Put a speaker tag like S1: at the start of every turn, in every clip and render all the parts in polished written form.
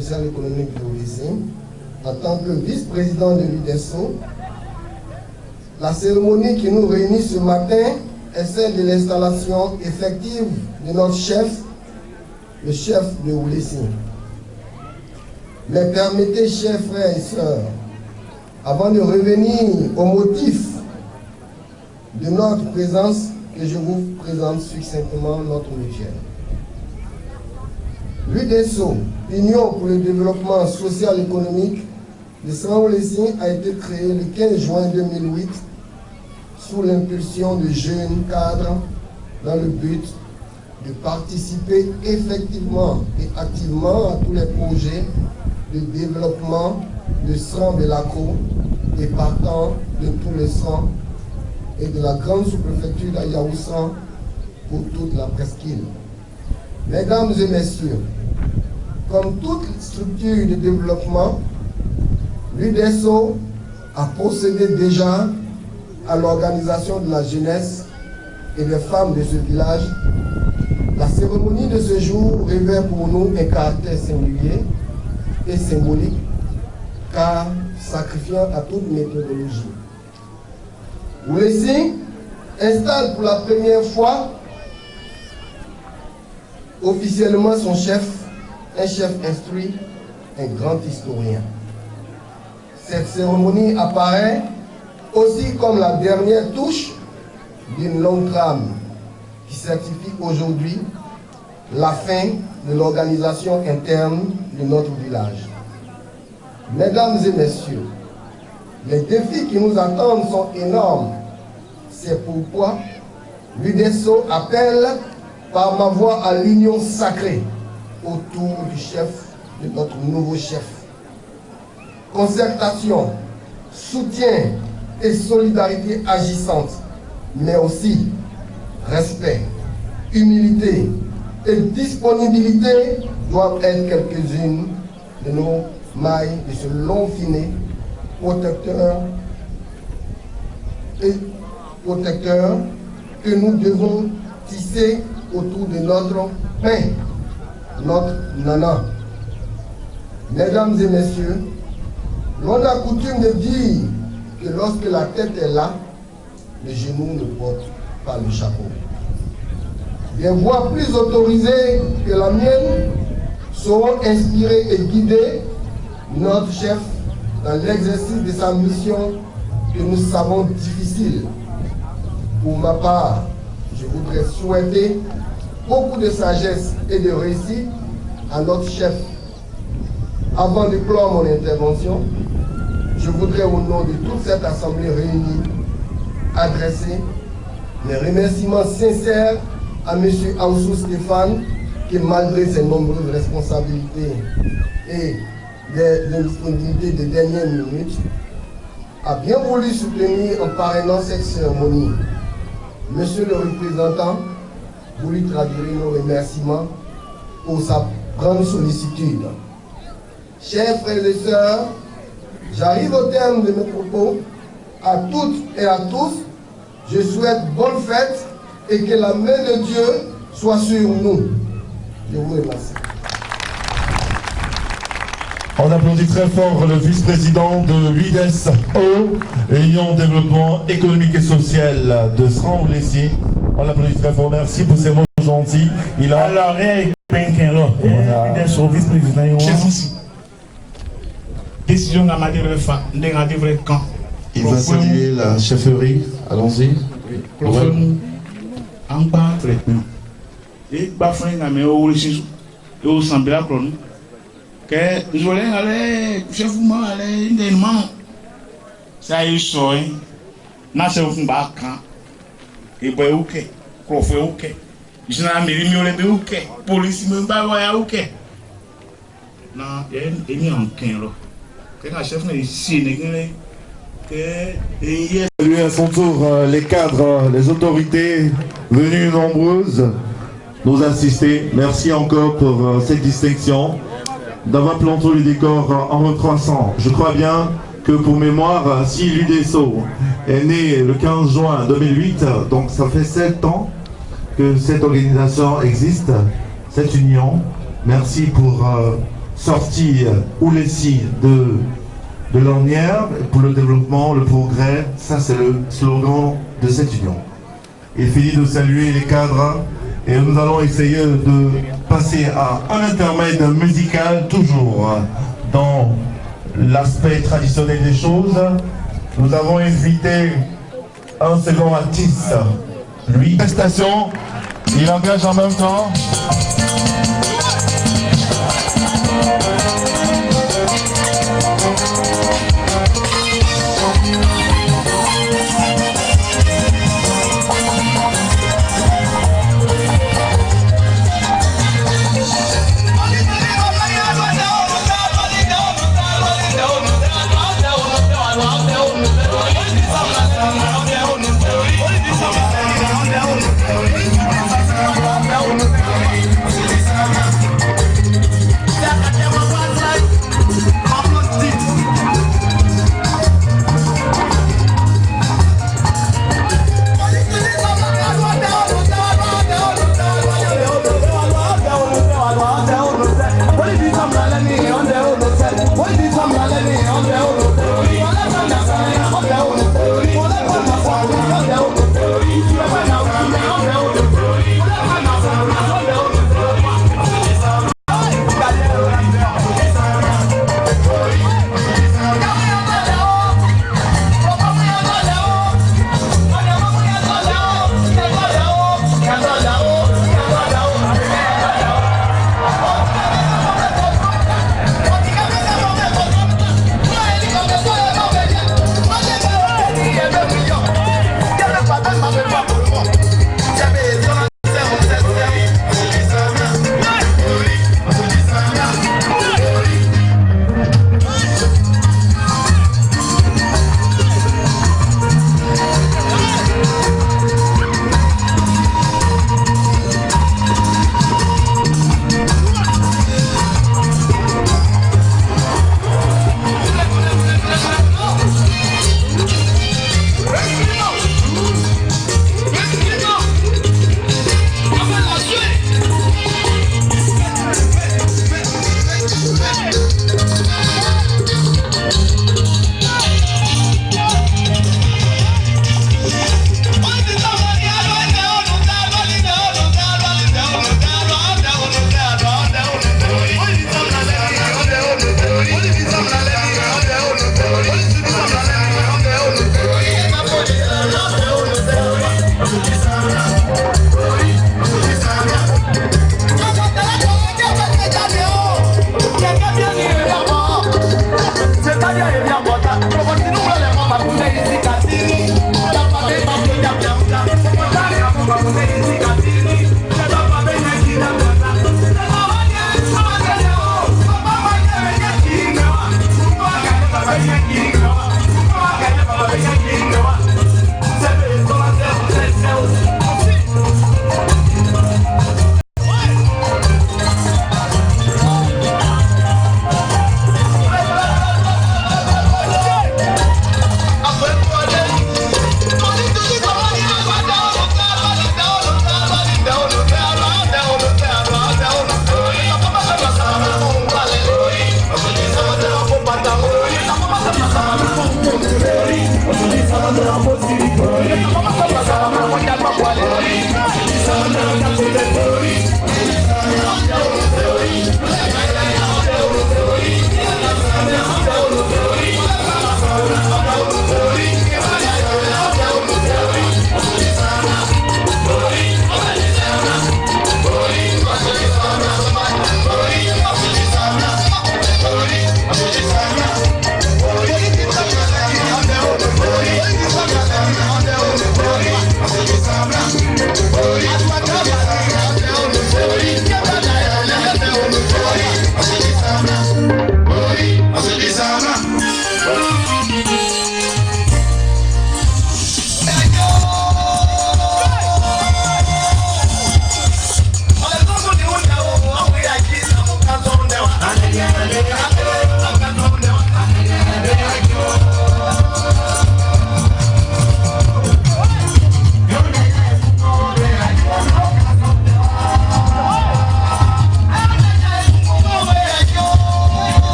S1: social et économique de l'UDESO, en tant que vice-président de l'UDESO. La cérémonie qui nous réunit ce matin est celle de l'installation effective de notre chef, le chef de l'UDESO. Mais permettez, chers frères et sœurs, avant de revenir au motif de notre présence, que je vous présente succinctement notre mutuelle. L'UDESO, Union pour le développement social et économique de Sran-Oulessine, a été créée le 15 juin 2008 sous l'impulsion de jeunes cadres dans le but de participer effectivement et activement à tous les projets de développement de Sran-Belako et partant de tous les Sran et de la grande sous-préfecture d'Ayaousran pour toute la presqu'île. Mesdames et messieurs, comme toute structure de développement, l'UDESO a procédé déjà à l'organisation de la jeunesse et des femmes de ce village. La cérémonie de ce jour revêt pour nous un caractère singulier et symbolique, car sacrifiant à toute méthodologie. Oulessine installe pour la première fois officiellement son chef, un chef instruit, un grand historien. Cette cérémonie apparaît aussi comme la dernière touche d'une longue trame qui certifie aujourd'hui la fin de l'organisation interne de notre village. Mesdames et messieurs, les défis qui nous attendent sont énormes. C'est pourquoi l'UDESO appelle par ma voix à l'union sacrée autour du chef, de notre nouveau chef. Concertation, soutien et solidarité agissante, mais aussi respect, humilité et disponibilité doivent être quelques-unes de nos mailles de ce long filet protecteur que nous devons tisser autour de notre pain, notre nana. Mesdames et messieurs, l'on a coutume de dire que lorsque la tête est là, les genoux ne portent pas le chapeau. Des voix plus autorisées que la mienne seront inspirées et guidées notre chef dans l'exercice de sa mission que nous savons difficile. Pour ma part, je voudrais souhaiter beaucoup de sagesse et de réussite à notre chef. Avant de clore mon intervention, je voudrais au nom de toute cette assemblée réunie adresser les remerciements sincères à M. Aoussou Stéphane qui, malgré ses nombreuses responsabilités et des indisponibilités de dernière minute, a bien voulu soutenir en parrainant cette cérémonie. Monsieur le représentant, vous lui traduirez nos remerciements pour sa grande sollicitude. Chers frères et sœurs, j'arrive au terme de mes propos. À toutes et à tous, je souhaite bonne fête et que la main de Dieu soit sur nous. Je vous remercie.
S2: On applaudit très fort le vice-président de l'UDESO, Union Développement Économique et Social de Sran-Oulessine. On l'applaudit très fort. Merci pour ces mots gentils. Il a...
S3: Alors, l'UDESO vice-président, décision de la quand.
S2: Il va saluer la chefferie. Allons-y.
S3: En bas, traitement. Et bafouin a mis au Oulessine, au Sambela Cron. Que je voulais aller, chef moi aller indénitement. Ça y est, soin. N'a pas fait un camp. Et boy ok, crofé ok. Je n'ai pas mis le ok. Police me bat ok. Non, il y a un quinze. Que la chef n'est ici,
S2: Saluer à son tour les cadres, les autorités venues nombreuses nous assister. Merci encore pour cette distinction d'avoir planté le décor en recroissant. Je crois bien que pour mémoire, si l'UDESO est né le 15 juin 2008, donc ça fait 7 ans que cette organisation existe, cette union. Merci pour sortir ou laisser de l'ornière pour le développement, le progrès. Ça, c'est le slogan de cette union. Il finit de saluer les cadres et nous allons essayer de passer à un intermède musical, toujours dans l'aspect traditionnel des choses. Nous avons invité un second artiste. Lui, prestation, il engage en même temps.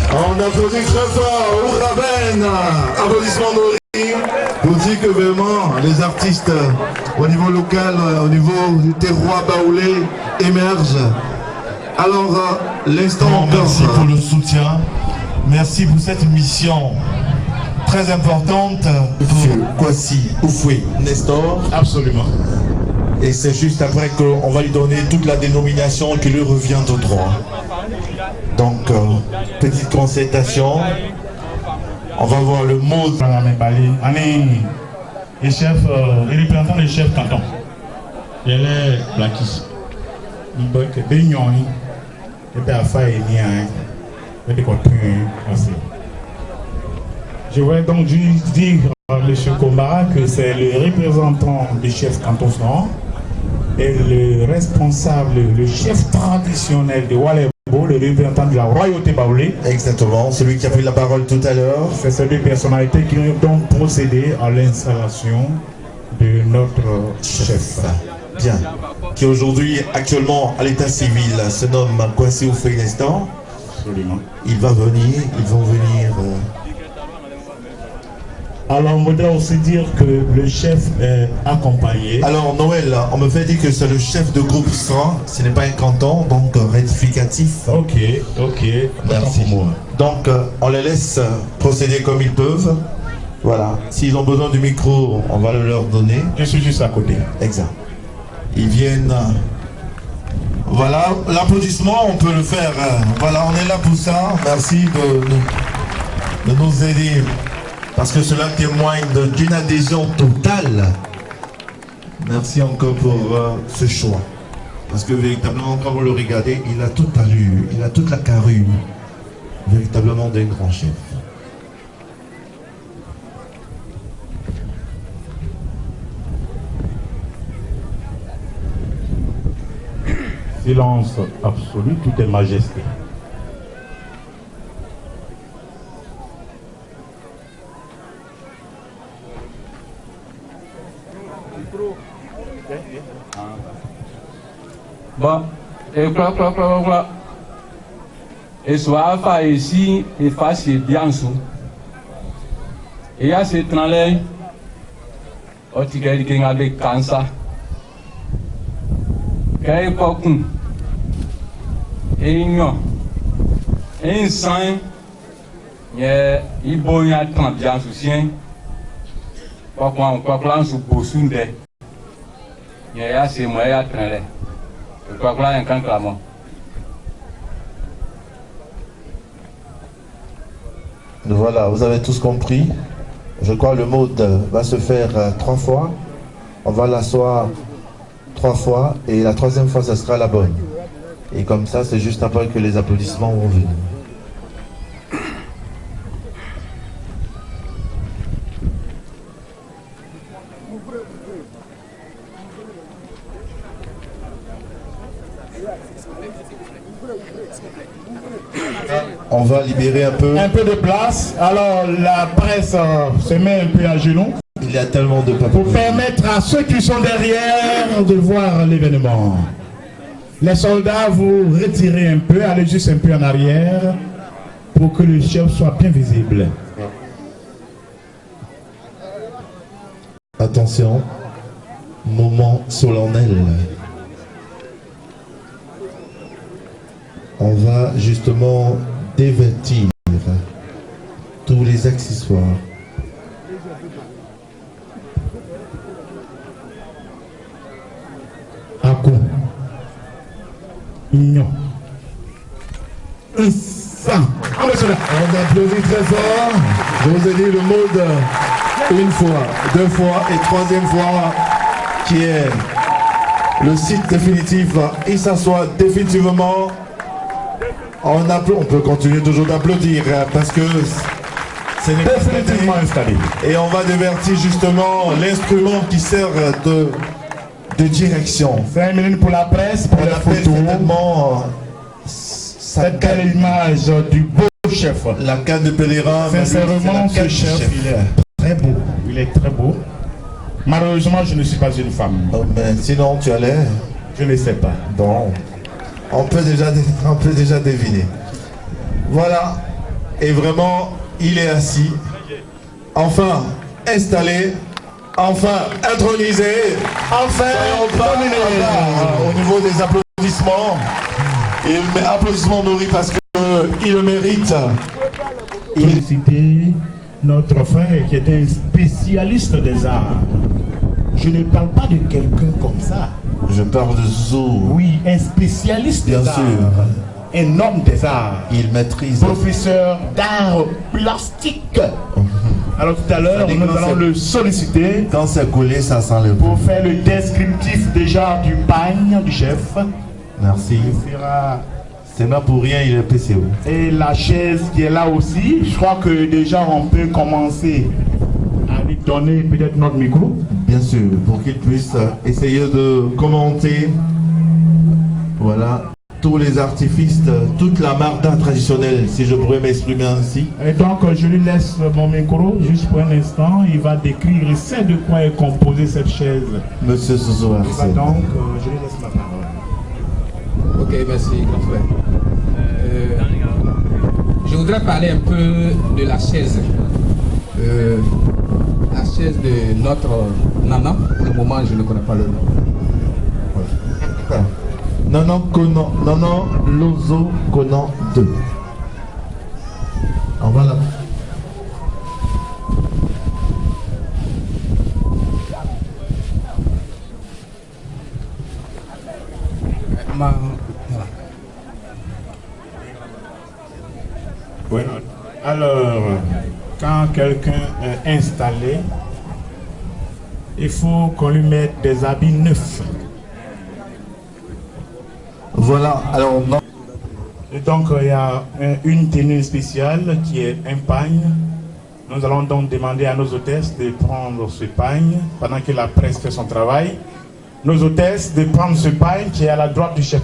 S2: On applaudit très fort Ouraben, applaudissements d'Ori, pour dire que vraiment les artistes au niveau local, au niveau du terroir baoulé émergent. Alors l'instant,
S4: merci pour le soutien, merci pour cette mission très importante
S2: pour Kwasi Oufoué Nestor.
S4: Absolument.
S2: Et c'est juste après qu'on va lui donner toute la dénomination qui lui revient au droit. Donc, petite concertation. On va voir le mot.
S3: Et chef, et représentant du chef canton. Il est Blackies. Il doit être béni. Il est à faire et il est Je voudrais donc juste dire à M. Kombara que c'est le représentant du chef canton franc et le responsable, le chef traditionnel de Walébo, le représentant de la royauté baoulée.
S2: Exactement, celui qui a pris la parole tout à l'heure.
S3: C'est ces deux personnalités qui ont donc procédé à l'installation de notre chef.
S2: Bien. Qui aujourd'hui, actuellement, à l'état civil, se nomme Kwasi Oufoué Nestor.
S3: Absolument.
S2: Ils vont venir.
S3: Alors, on voudrait aussi dire que le chef est accompagné.
S2: Alors, Noël, on me fait dire que c'est le chef de groupe 100, ce n'est pas un canton, donc rectificatif.
S3: Ok.
S2: Merci. Donc, on les laisse procéder comme ils peuvent. Voilà. S'ils ont besoin du micro, on va le leur donner.
S3: Je suis juste à côté.
S2: Exact. Ils viennent. Voilà, l'applaudissement, on peut le faire. Voilà, on est là pour ça. Merci de nous aider. Parce que cela témoigne d'une adhésion totale. Merci encore pour ce choix. Parce que véritablement, quand vous le regardez, il a toute l'allure, il a toute la carrure, véritablement d'un grand chef.
S5: silence absolu, tout est majesté.
S6: Bon, et quoi. Et soit fa ici et face bien sous. Et à ce temps-là, on tire quelqu'un avec cancer. Qu'est-ce qu'on et non, un sang, il boit un temps bien soutien. Quoi qu'on se pose une des. Il y a assez moyen à traîner. Quoi qu'on a un camp clamant.
S4: Voilà, vous avez tous compris. Je crois que le mode va se faire 3 fois. On va l'asseoir 3 fois et la 3e fois, ce sera la bonne. Et comme ça, c'est juste après que les applaudissements vont venir. On va libérer un peu
S5: de place. Alors la presse se met un peu à genoux.
S4: Il y a tellement de papiers.
S5: Pour permettre à ceux qui sont derrière de voir l'événement. Les soldats, vous retirez un peu, allez juste un peu en arrière pour que le chef soit bien visible.
S4: Attention, moment solennel. On va justement dévêtir tous les accessoires.
S5: Ako. Non. Ça.
S4: On applaudit très fort. Je vous ai dit le mode une fois, 2 fois et 3e fois qui est le site définitif. Il s'assoit définitivement. On peut continuer toujours d'applaudir parce que c'est
S5: Définitivement installé.
S4: et on va divertir justement l'instrument qui sert de direction.
S5: 5 minutes pour la presse, pour
S4: On
S5: les
S4: appelle
S5: photos.
S4: certainement
S5: Cette belle image du beau chef.
S4: la canne de pèlerin.
S5: Sincèrement, ce chef, il est très beau. Il est très beau. Malheureusement, je ne suis pas une femme.
S4: Oh, mais sinon tu allais.
S5: Je ne sais pas.
S4: Bon, on peut déjà deviner. Voilà. Et vraiment, il est assis. Enfin, installé. Enfin, intronisé. Enfin, au niveau des applaudissements. Et applaudissements nourris parce qu'il le mérite.
S5: Féliciter notre frère qui est un spécialiste des arts. Je ne parle pas de quelqu'un comme ça.
S4: Je parle de Zou.
S5: Oui, un spécialiste
S4: Bien
S5: des arts.
S4: sûr.
S5: Un homme des arts.
S4: Il maîtrise.
S5: Professeur d'art plastique. Alors tout à l'heure, nous allons le solliciter
S4: Quand c'est collé, ça sent le
S5: pour faire le descriptif déjà du pagne du chef.
S4: Merci.
S5: Il fera...
S4: C'est pas pour rien, il est PCO.
S5: Et la chaise qui est là aussi, je crois que déjà on peut commencer à lui donner peut-être notre micro.
S4: Bien sûr, pour qu'il puisse essayer de commenter, voilà, tous les artifices, toute la marda traditionnelle, si je pourrais m'exprimer ainsi.
S5: Et donc je lui laisse mon micro juste pour un instant. Il va décrire, il sait de quoi est composée cette chaise.
S4: Monsieur Soso
S5: Il va
S4: Arsène.
S5: donc, je lui laisse ma parole.
S7: Ok, merci, grand frère. Je voudrais parler un peu de la chaise. La chaise de notre Nana. Pour le moment, je ne connais pas le nom.
S4: Nanan Konan, Nanan Lozo Konan 2. Alors voilà.
S5: Oui. Alors, quand quelqu'un est installé, il faut qu'on lui mette des habits neufs.
S4: Voilà, alors non.
S5: Et donc, il y a une tenue spéciale qui est un pagne. Nous allons donc demander à nos hôtesses de prendre ce pagne pendant que la presse fait son travail. Nos hôtesses de prendre ce pagne qui est à la droite du chef.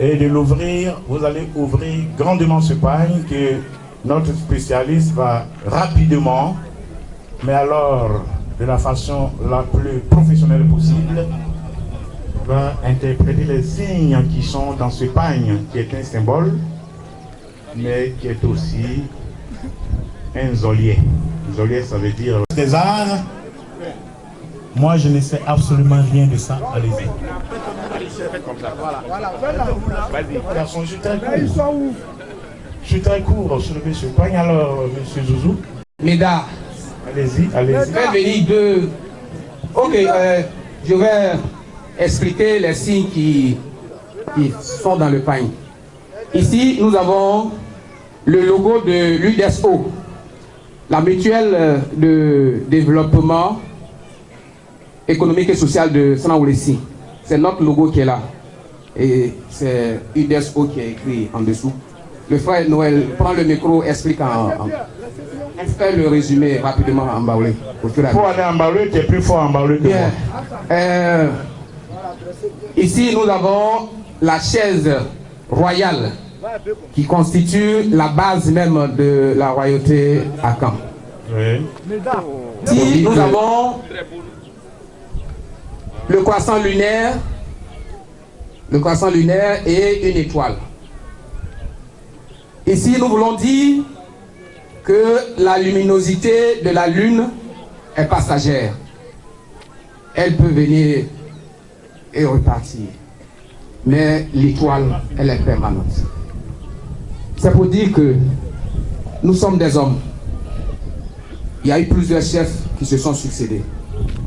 S3: et de l'ouvrir, vous allez ouvrir grandement ce pagne que notre spécialiste va rapidement, mais alors de la façon la plus professionnelle possible, va interpréter les signes qui sont dans ce pagne, qui est un symbole, mais qui est aussi un zolier. Zolier, ça veut dire
S5: Des arts. Moi, je ne sais absolument rien de ça. Allez-y.
S3: Garçon, je suis très court. Je suis très court sur le pagne. Alors, monsieur Zouzou.
S7: Médard.
S3: Allez-y, allez-y.
S7: Je vais venir de... Ok, je vais expliquer les signes qui sont dans le pagne. Ici, nous avons le logo de l'UDESO, la mutuelle de développement économique et social de Sanaoulessi. C'est notre logo qui est là. Et c'est UDESO qui est écrit en dessous. Le frère Noël prend le micro, explique fait le résumé rapidement en baoulé.
S3: Pour aller en baoulé, tu es plus fort en baoulé que moi.
S7: Ici, nous avons la chaise royale qui constitue la base même de la royauté à Caen.
S3: Oui.
S7: Ici, nous avons le croissant lunaire et une étoile. Ici, nous voulons dire que la luminosité de la lune est passagère. Elle peut venir et repartir. Mais l'étoile, elle est permanente. C'est pour dire que nous sommes des hommes. Il y a eu plusieurs chefs qui se sont succédés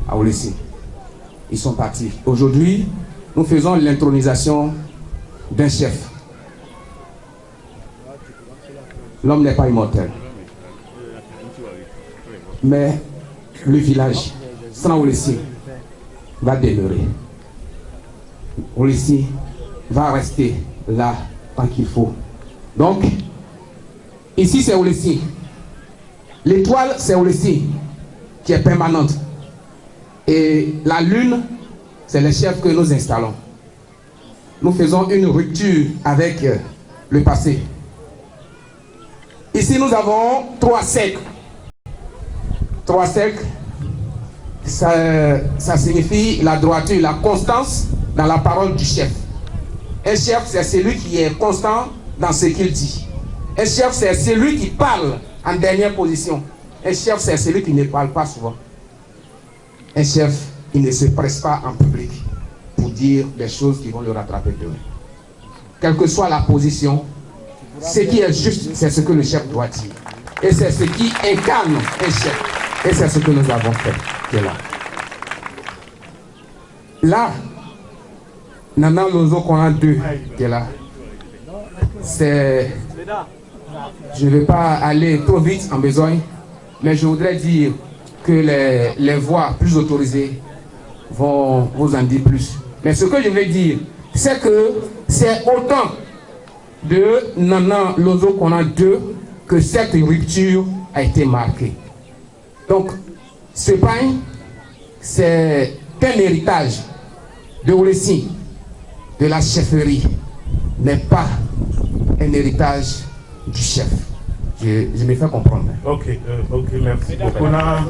S7: à Oulessi. Ils sont partis. Aujourd'hui, nous faisons l'intronisation d'un chef. L'homme n'est pas immortel. Mais le village, sans Oulessi, va demeurer. Oulessi va rester là tant qu'il faut. Donc, ici c'est Oulessi. L'étoile, c'est Oulessi, qui est permanente. Et la lune, c'est le chef que nous installons. Nous faisons une rupture avec le passé. Ici, nous avons 3 cercles. 3 cercles, ça signifie la droiture, la constance dans la parole du chef. Un chef, c'est celui qui est constant dans ce qu'il dit. Un chef, c'est celui qui parle en dernière position. Un chef, c'est celui qui ne parle pas souvent. Un chef, il ne se presse pas en public pour dire des choses qui vont le rattraper demain. Quelle que soit la position, ce qui est juste, c'est ce que le chef doit dire. Et c'est ce qui incarne un chef. Et c'est ce que nous avons fait, qui est là. Là, Nana Lozo Kona 2, qui est là. C'est... Je ne vais pas aller trop vite en besoin, mais je voudrais dire que les voix plus autorisées vont vous en dire plus. Mais ce que je veux dire, c'est que c'est autant de Nana Lozo Kona 2 que cette rupture a été marquée. Donc, ce pain, c'est un héritage de Oulessi, de la chefferie, mais pas un héritage du chef. Je me fais comprendre.
S3: Ok, merci beaucoup. On a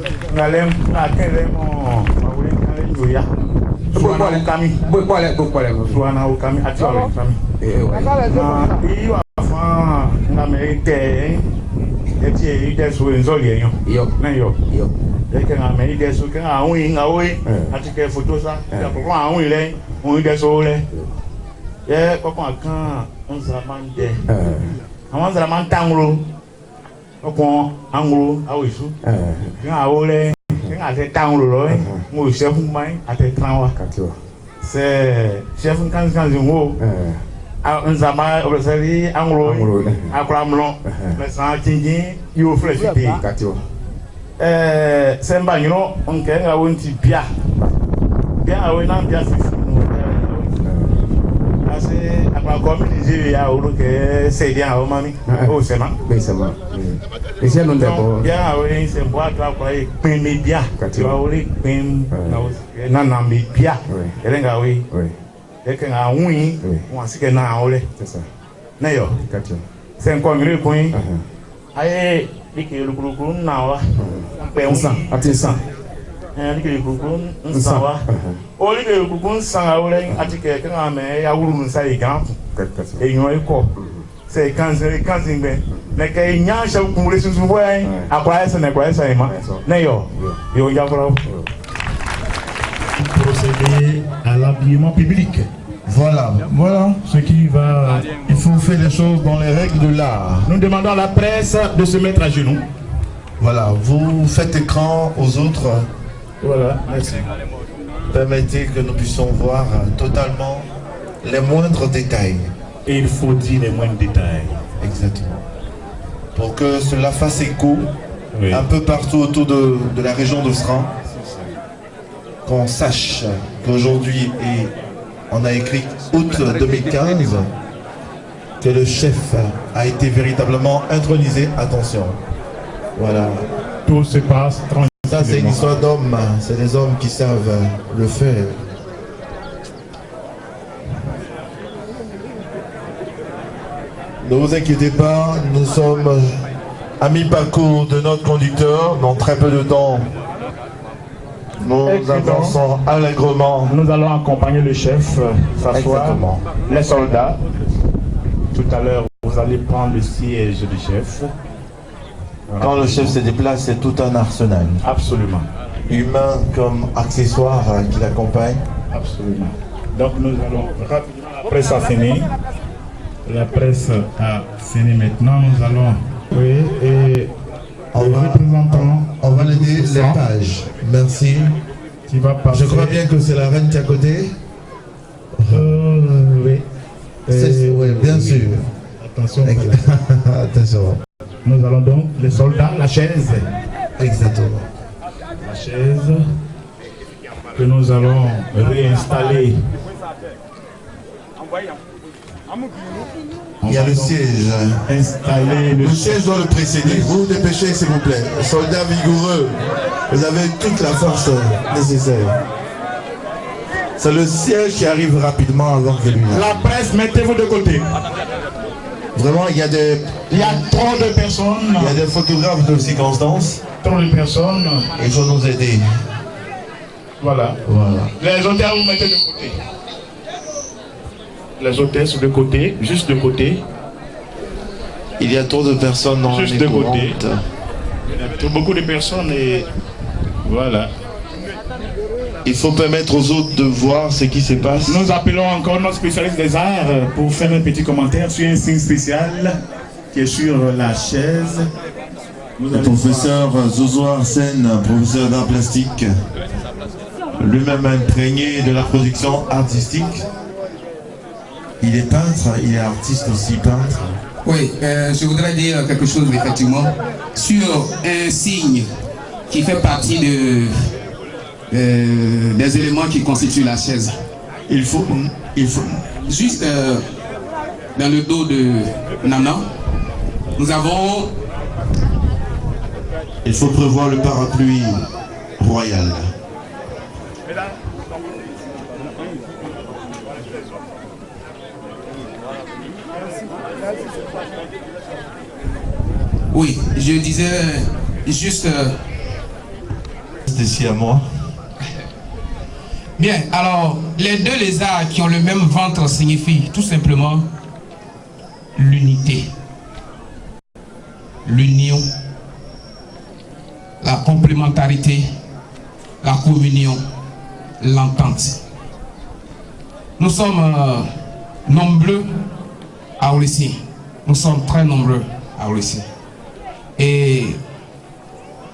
S3: c'est chef Nzama observé anglo akramlon mais sans tingin yo flechité semba nyino onke nga wonti bia awena bia sisi ase akwa community ya oloke sedia o mami o sema
S7: Bensema. Ese non debo.
S3: Bia awe se boa to akwa e pin me bia ti wa ori pin na na me bia elenga we Et que na oui, on a ce que na ole.
S4: C'est ça.
S3: Nayo. C'est un congrès point. Aye, dike le groupe na wa. Pe on sang,
S4: Attention.
S3: dike le groupe on sang wa. O dike le groupe on sang a ole atike que na me ya wuru nsa e gan. E yon e ko. C'est quand ben mais que il y a chaque couleur sur vous à quoi ça n'est quoi ça ima nayo yo ya pour
S5: Procéder à l'habillement public.
S4: Voilà.
S5: Voilà ce qui va.
S4: Il faut faire les choses dans les règles de l'art.
S5: Nous demandons à la presse de se mettre à genoux.
S4: Voilà, vous faites écran aux autres.
S5: Voilà, merci.
S4: Permettez que nous puissions voir totalement les moindres détails.
S5: Et il faut dire les moindres détails.
S4: Exactement. Pour que cela fasse écho
S5: Oui.
S4: un peu partout autour de la région de Sran. Qu'on sache qu'aujourd'hui, et on a écrit août 2015, que le chef a été véritablement intronisé. Attention. Voilà.
S5: Tout se passe tranquillement.
S4: Ça, c'est une histoire d'hommes. C'est des hommes qui savent le faire. Ne vous inquiétez pas, nous sommes à mi-parcours de notre conducteur. Dans très peu de temps, nous avançons allègrement.
S5: Nous allons accompagner le chef s'asseoir.
S4: Exactement.
S5: Les soldats. Tout à l'heure, vous allez prendre le siège du chef.
S4: Quand le chef se déplace, c'est tout un arsenal.
S5: Absolument.
S4: Humain comme accessoire qui l'accompagne.
S5: Absolument. Donc nous allons rapidement, la presse a fini. La presse a fini maintenant. Nous allons. Oui, et le représentant.
S4: On va l'aider les pages. Merci.
S5: Qui va passer.
S4: Je crois bien que c'est la reine qui est à côté.
S5: Oui.
S4: Oui, bien sûr.
S5: Attention.
S4: Attention.
S5: Nous allons donc, les soldats, la chaise.
S4: Exactement.
S5: La chaise que nous allons réinstaller.
S4: Il y a le siège.
S5: Installer
S4: Le siège doit le précéder. Vous vous dépêchez, s'il vous plaît. Soldats vigoureux, vous avez toute la force nécessaire. C'est le siège qui arrive rapidement avant que lui.
S5: La presse, mettez-vous de côté.
S4: Vraiment, il y a des
S5: trop de personnes.
S4: Il y a des photographes de circonstances.
S5: Trop de personnes.
S4: Il faut nous aider.
S5: Voilà.
S4: Voilà.
S5: Les hôtesses, vous mettez de côté. Les hôtesses de côté, juste de côté.
S4: Il y a trop de personnes dans
S5: Juste
S4: les
S5: de
S4: courantes.
S5: côté. Il y a beaucoup de personnes et voilà.
S4: Il faut permettre aux autres de voir ce qui se passe.
S5: Nous appelons encore notre spécialiste des arts pour faire un petit commentaire sur un signe spécial qui est sur la chaise.
S2: Le professeur Zozo Arsène, professeur d'art plastique, lui-même imprégné de la production artistique. Il est peintre, il est artiste aussi, peintre.
S7: Oui, je voudrais dire quelque chose effectivement sur un signe qui fait partie des éléments qui constituent la chaise.
S2: Il faut
S7: Juste dans le dos de Nana, nous avons...
S2: Il faut prévoir le parapluie royal.
S7: Oui, je disais juste...
S2: C'est ici à moi.
S7: Bien, alors, les deux lézards qui ont le même ventre signifient tout simplement l'unité, l'union, la complémentarité, la communion, l'entente. Nous sommes nombreux à Oulissi. Nous sommes très nombreux à Oulissi. Et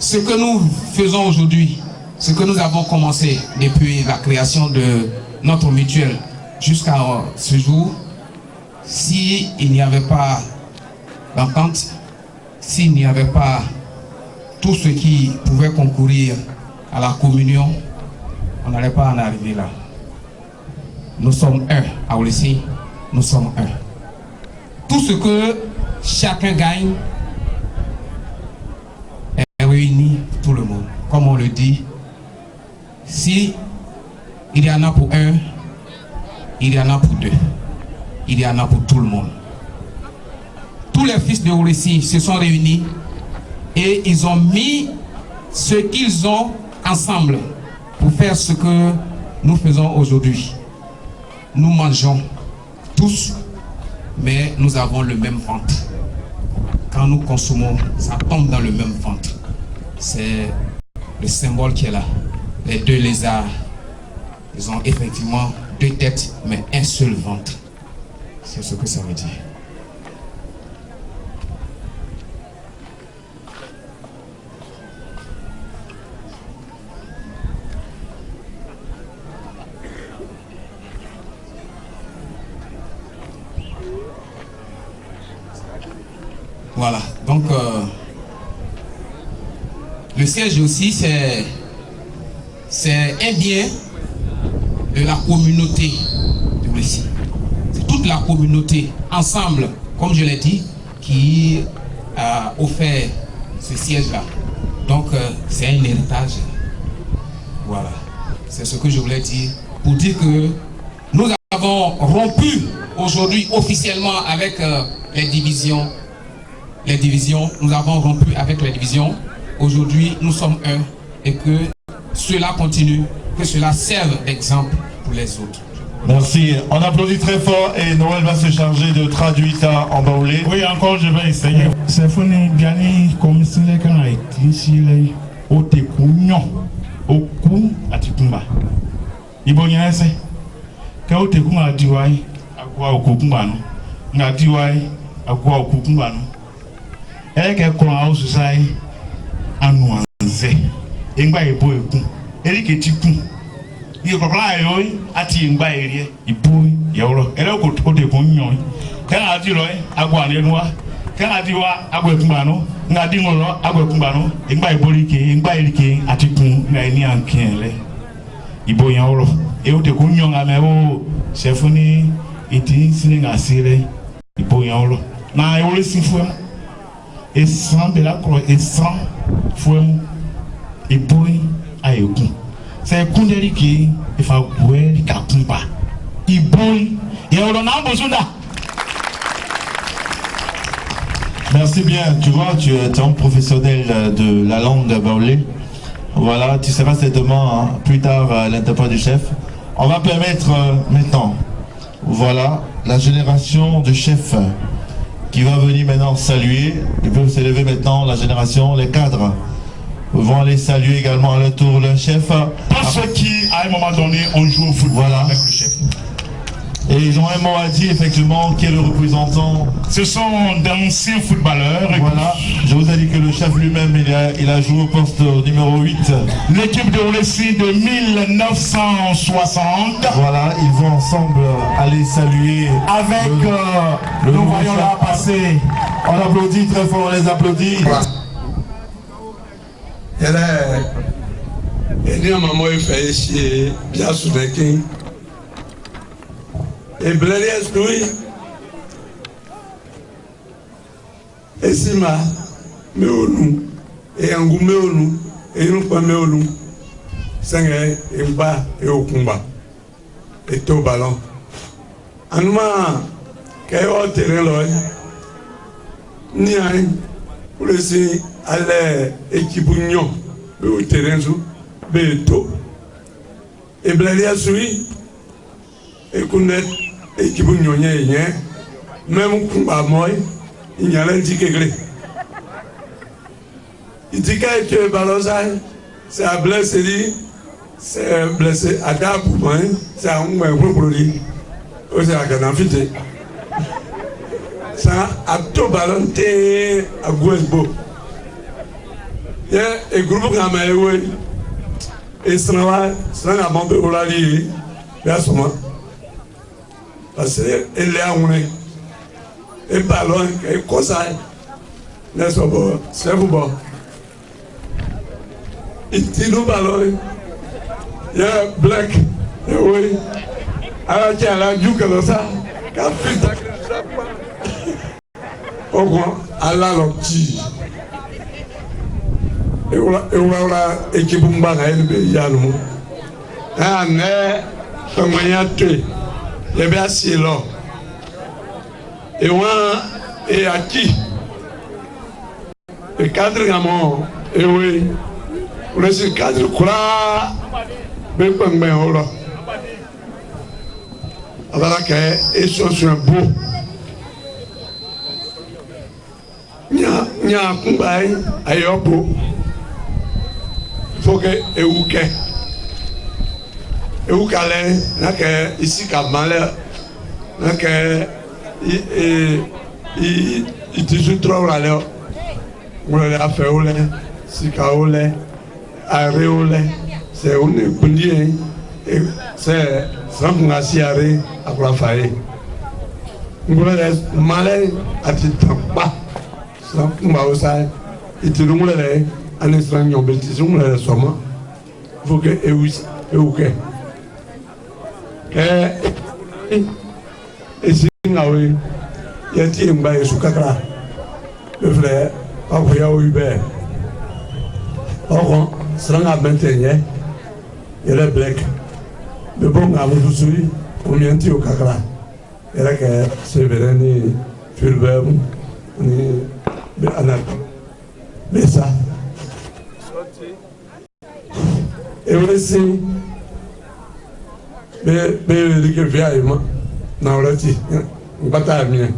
S7: ce que nous faisons aujourd'hui, ce que nous avons commencé depuis la création de notre mutuelle jusqu'à ce jour, s'il n'y avait pas d'entente, s'il n'y avait pas tout ce qui pouvait concourir à la communion, on n'allait pas en arriver là. Nous sommes un à Oulissi, nous sommes un. Tout ce que chacun gagne est réuni pour tout le monde. Comme on le dit, si il y en a pour un, il y en a pour deux. Il y en a pour tout le monde. Tous les fils de Ouressi se sont réunis et ils ont mis ce qu'ils ont ensemble pour faire ce que nous faisons aujourd'hui. Nous mangeons tous, mais nous avons le même ventre. Quand nous consommons, ça tombe dans le même ventre. C'est le symbole qui est là. Les deux lézards, ils ont effectivement deux têtes, mais un seul ventre. C'est ce que ça veut dire. Voilà, donc le siège aussi c'est un bien de la communauté de Ouressi. C'est toute la communauté ensemble, comme je l'ai dit, qui a offert ce siège-là. Donc c'est un héritage. Voilà, c'est ce que je voulais dire pour dire que nous avons rompu aujourd'hui officiellement avec les divisions. Nous avons rompu avec les divisions. Aujourd'hui, nous sommes un et que cela continue, que cela serve d'exemple pour les autres.
S2: Merci. On applaudit très fort et Noël va se charger de traduire ça en baoulé.
S3: Oui, encore je vais essayer. C'est fini, bien, comme si les gens étaient ici, au Tekunion, au coup, à Tikumba. Il faut y aller. Quand au Tekuma a dit, à quoi au Kukumbano, on a dit, à quoi au Kukumbano. Elle est comme un société en nuancé. Et pas y boire. Elle est qui tu il comprend à Timba area. Il bouille, yolo. Elle est au côté Pognon. Quand a dit à quoi les noirs. Quand a dit à quoi Kumbano, n'a dit mon à quoi Kumbano. Et pas y boire, à Tipun, n'a ni un quien. Il bouille yolo. Et au te Pognon à mes chef fini, et t'es à serrer. Il bouille yolo. N'a eu le sifflement. Et sans de la croix et sans fouet et boy à écou. C'est Kunderi qui est fait bouer les Kakumba. Il boy et on a besoin de.
S2: Merci bien. Tu vois, tu es un professionnel de la langue baoulé. Voilà, tu seras certainement plus tard l'interprète du chef. On va permettre maintenant, voilà, la génération de chefs qui va venir maintenant saluer. Ils peuvent s'élever maintenant, la génération, les cadres vont aller saluer également à leur tour le chef.
S3: Parce qui, à un moment donné, on joue au football
S2: voilà.
S3: Avec le chef.
S2: Et ils ont un mot à dire, effectivement, qui est le représentant.
S3: Ce sont d'anciens footballeurs.
S2: Voilà, je vous ai dit que le chef lui-même, il a joué au poste numéro 8.
S3: L'équipe de Ouressi de 1960.
S2: Voilà, ils vont ensemble aller saluer.
S3: Avec, nous voyons là passer.
S2: On applaudit très fort, on les applaudit.
S8: Elle est maman fait chier, bien soudé. Et Blaise Louis, et Sima, Meonu, et Angou Meonu, et nous pas Meonu, Sangé, et Mba, et Okumba, et tout ballon. Anuma, Kayo terrain là, ni un, pour le signe, allez, équipe union, au terrain sous, Beto, et Blaise Louis, et Kounet. Et qui vous nyonye même Kumba Moy, il n'y a rien dit que il dit que Balozai, c'est à blessé, c'est blessé à Dabou, c'est à un produit, c'est à Ganafité. Ça a tout ballonté à Gouesbo. Et groupe Gamaïwe, et ça n'a pas de Olali, bien sûr. Parce qu'elle est à un et ballon et conseil n'est-ce pas bon c'est bon il tire le ballon il y a black et oui alors qu'il y a la joue comme ça quand putain au grand à la lopti et voilà équipe mba na elle be yanu ah ne comme y a tué il y avait assis là. Et moi, et à qui? Et cadre gamin, et oui, on est sur cadre quoi? Ben pas mais oh là. Alors que ils sont sur un beau. Nya kumbai ayobo. Faut que eukale na que ici kamale na que il te joue trop là là. On a fait ole, sika ole, are ole. C'est une boulie, c'est sans qu'on a siaré à quoi faire. On a des malais à titre bas, sans qu'on a osé. Et tout le monde est en Israël, on peut dire qu'on est sûrement. Il faut que et et si on a eu, il y a des gens qui sont kakra, le frère, après il y a eu Hubert. Or, c'est un maintenant. Il est black. Le bon à vous souris, on vient au Kakra. Il est que c'est vrai, ni Fulbert, ni Anat. Mais ça. Et aussi, mais il y a une bataille, une bataille.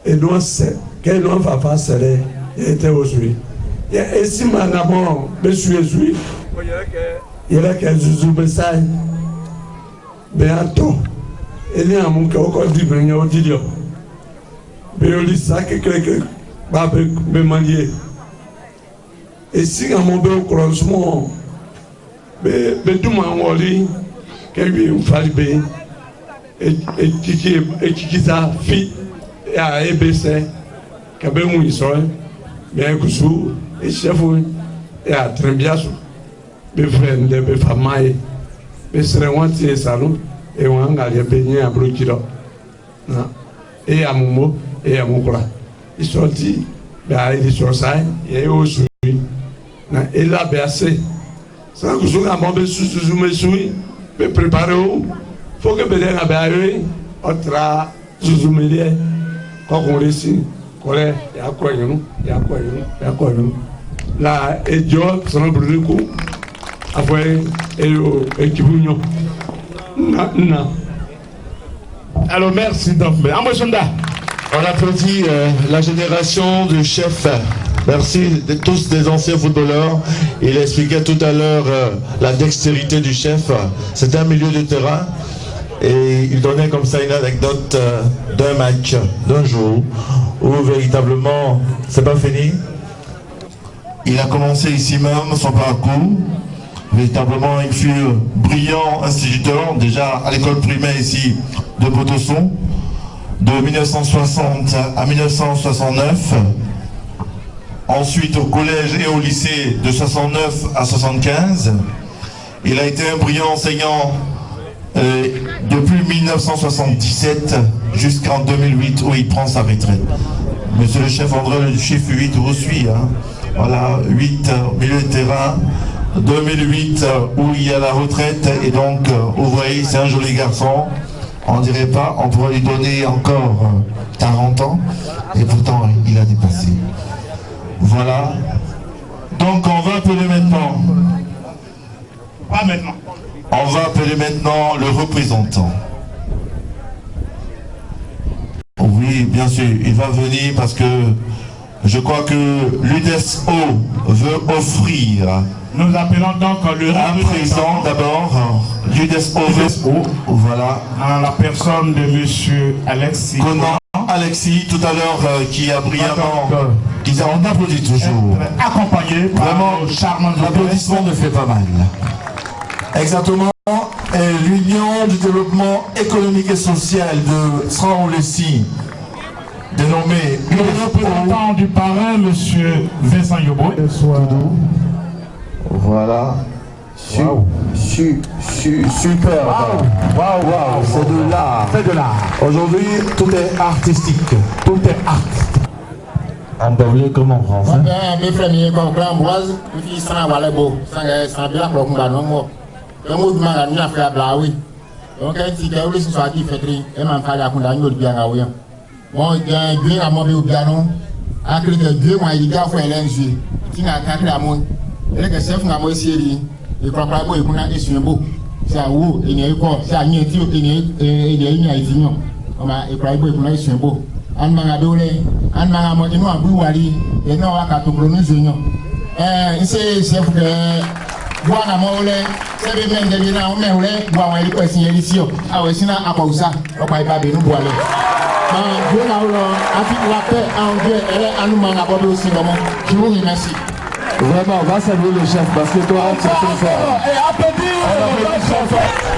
S8: Et nous, c'est, quel nom va pas serrer, il était aujourd'hui. Et si madame, monsieur Zui, il y a que Zouzou Bessaï, Béato, il y a mon cas au Dibrigné au Didio. Béolissa, quelqu'un va me manier. Et si à mon bel croisement, Bédouman Wally, quelqu'un fallait bien, et qui sa fille, et à EBC, Kabemou Israël, bien Koussou, et chef, et à Trembiasou. Mes frères, mes familles, mes sœurs, mes salons, et on a les beignets à Brokiro. Et à Momo, et à Moukra. Ils sont dit, ils sont ça, et aussi. Et là, bercé. Sans que je sois un bon sous-soumis, mais préparez-vous. Il faut que Bédé n'a pas eu, autre sous-soumis, quand on réussit, qu'on est, il y a quoi, il y a quoi, il y a quoi. Là, et Dieu, c'est un brûlé coup. Après, et qui vous non.
S5: Alors merci donc.
S2: On applaudit la génération du chef. Merci de tous des anciens footballeurs. Il expliquait tout à l'heure la dextérité du chef. C'était un milieu de terrain. Et il donnait comme ça une anecdote d'un match, d'un jour, où véritablement, c'est pas fini. Il a commencé ici même son parcours. Véritablement, il fut brillant instituteur, déjà à l'école primaire ici de Potosson, de 1960 à 1969. Ensuite au collège et au lycée de 69 à 75. Il a été un brillant enseignant depuis 1977 jusqu'en 2008 où il prend sa retraite. Monsieur le chef André, le chiffre 8 vous suit. Hein. Voilà, 8 au milieu de terrain. 2008 où il y a la retraite et donc vous voyez c'est un joli garçon, on dirait pas, on pourrait lui donner encore 40 ans et pourtant il a dépassé. Voilà, donc on va appeler maintenant,
S5: pas maintenant,
S2: on va appeler maintenant le représentant. Oui bien sûr, il va venir parce que je crois que l'UDESO veut offrir.
S5: Nous appelons donc le
S2: représentant d'abord, l'UDESO, voilà.
S5: En la personne de monsieur Alexis.
S2: Alexis, tout à l'heure, qui a brillamment, on applaudit toujours.
S5: Accompagné par vraiment charmant.
S2: L'applaudissement ne fait pas mal. Exactement. L'Union du développement économique et social de Sran-Olessi, dénommé
S5: le représentant du parrain, monsieur Vincent Yobo.
S2: Voilà. Super. Waouh. C'est de l'art.
S5: C'est de l'art.
S2: Aujourd'hui, tout est artistique.
S5: Tout est artistique.
S2: En parler comme en français.
S9: Mes frères, comme Gramboise, ils sont à Valébo. Sans bien pour le mouvement, nous avons fait la oui. Donc, si tu as voulu soit dit, fait-il, et m'en faire la condamnation de bien à Ouyan. Bon, il y a un bien à mon piano, à que les deux mois, il y a fait l'enjeu. Tu n'as qu'à la montre. Et que chef n'a pas essayé, il croit pas qu'il y a des symboles. C'est à où, il y a eu quoi, c'est à Niéti, il y a eu un Isignon. On a écrit qu'il y a des symboles. An mangadole, an mangamot, nous avons Bouwali, et nous avons Katouklonu Zunion. C'est chef de Guana Mole, c'est le même de l'Ina, on met au lait, boire un hélico signé ici. Ah ouais, sinon, à Pausa, on va pas bien nous boire. Dieu n'a pas la paix en Dieu, elle est à nous mangaboter aussi. Je vous remercie.
S4: Vraiment, on va saluer le chef parce que toi, tu peux faire.
S5: Et applaudis,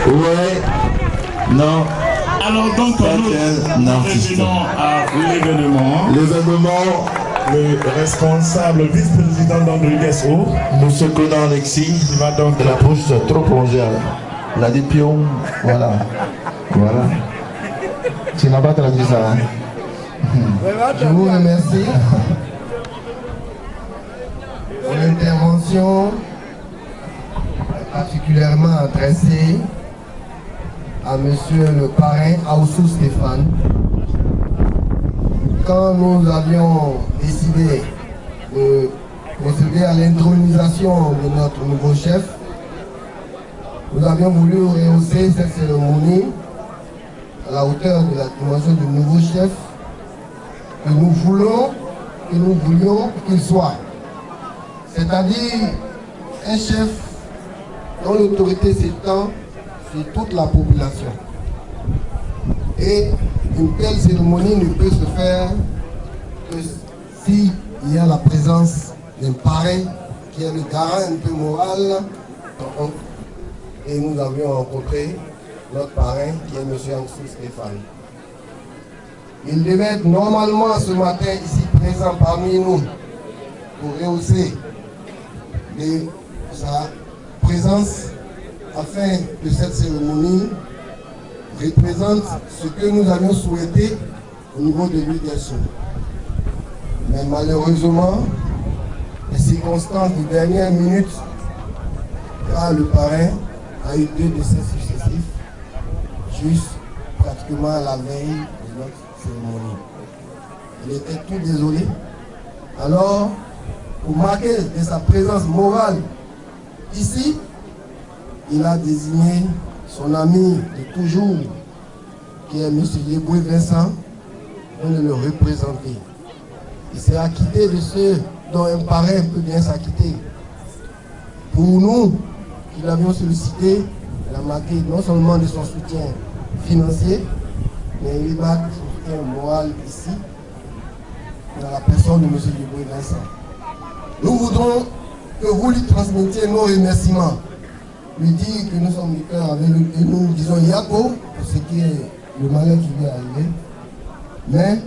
S2: Ouais. Non.
S3: Alors donc, nous revenons à l'événement.
S2: L'événement,
S5: le responsable vice-président de l'UDSO,
S2: M. Conan Alexis,
S5: qui va donc
S2: de la bouche trop plongée. La dépion, voilà. Voilà.
S4: Tu n'as pas traduit ça.
S1: Je vous remercie pour l'intervention particulièrement adressée à monsieur le parrain Aoussou Stéphane. Quand nous avions décidé de procéder à l'intronisation de notre nouveau chef, nous avions voulu rehausser cette cérémonie à la hauteur de la dimension du nouveau chef que nous voulions qu'il soit. C'est-à-dire un chef dont l'autorité s'étend sur toute la population. Et une telle cérémonie ne peut se faire que s'il y a la présence d'un parrain qui est le garant un peu moral. Et nous avions rencontré notre parrain qui est M. Aoussou Stéphane. Il devait être normalement ce matin ici présent parmi nous pour rehausser sa présence afin que cette cérémonie représente ce que nous avions souhaité au niveau de l'UDSO. Mais malheureusement, les circonstances de dernière minute, car le parrain a eu 2 décès successifs, juste pratiquement à la veille de notre cérémonie. Il était tout désolé. Alors, pour marquer de sa présence morale ici, il a désigné son ami de toujours, qui est M. Yeboué Vincent, pour le représenter. Il s'est acquitté de ceux dont un parrain peut bien s'acquitter. Pour nous, qui l'avions sollicité, il a marqué non seulement de son soutien financier, mais il marque son soutien moral ici, dans la personne de M. Yeboué Vincent. Nous voudrons que vous lui transmettiez nos remerciements, lui dire que nous sommes du cœur avec lui et nous disons Yako pour ce qui est le malheur qui vient arriver. Mais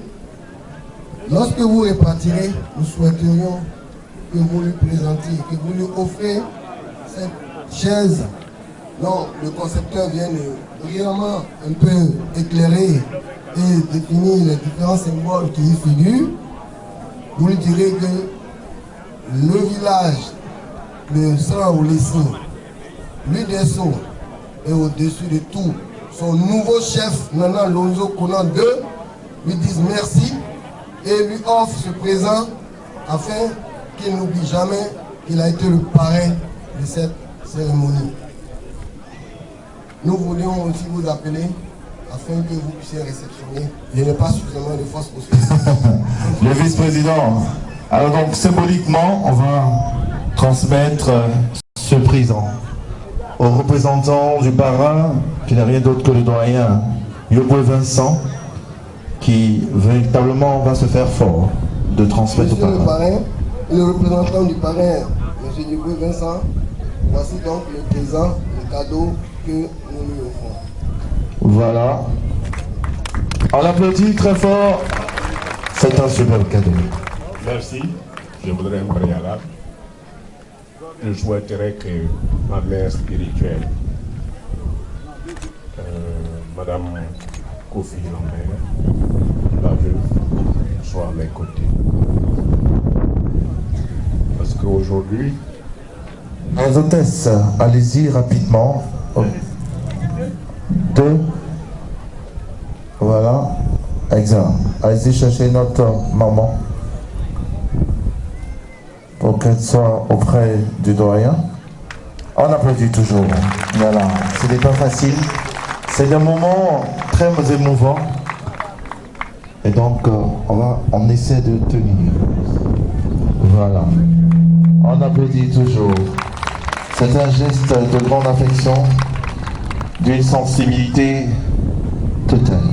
S1: lorsque vous repartirez, nous souhaiterions que vous lui présentiez, que vous lui offrez cette chaise dont le concepteur vient de vraiment un peu éclairer et définir les différents symboles qui y figurent. Vous lui direz que le village de Saint-Oulessi, l'UDSO et au-dessus de tout, son nouveau chef, Nana Lonzo Conan II, lui disent merci et lui offre ce présent afin qu'il n'oublie jamais qu'il a été le parrain de cette cérémonie. Nous voulions aussi vous appeler afin que vous puissiez réceptionner. Je n'ai pas suffisamment de force pour ceci.
S2: le vice-président. Alors donc symboliquement, on va transmettre ce présent au représentant du parrain, qui n'est rien d'autre que le doyen Yeboué Vincent, qui véritablement va se faire fort de transmettre
S1: Monsieur
S2: au parrain.
S1: Le parrain et le représentant du parrain, M. Yeboué Vincent, voici donc le présent, le cadeau que nous lui offrons.
S2: Voilà. On applaudit très fort. C'est un super cadeau.
S10: Merci. Je voudrais un préalable. Je souhaiterais que ma mère spirituelle, Madame Kofi Lambert, la veuve, soit à mes côtés. Parce qu'aujourd'hui...
S2: Les hôtesses, allez-y rapidement. Oh. 2. Voilà. Excellent. Allez-y chercher notre maman pour qu'elle soit auprès du doyen. On applaudit toujours. Voilà. Ce n'est pas facile. C'est un moment très émouvant. Et donc, on essaie de tenir. Voilà. On applaudit toujours. C'est un geste de grande affection, d'une sensibilité totale.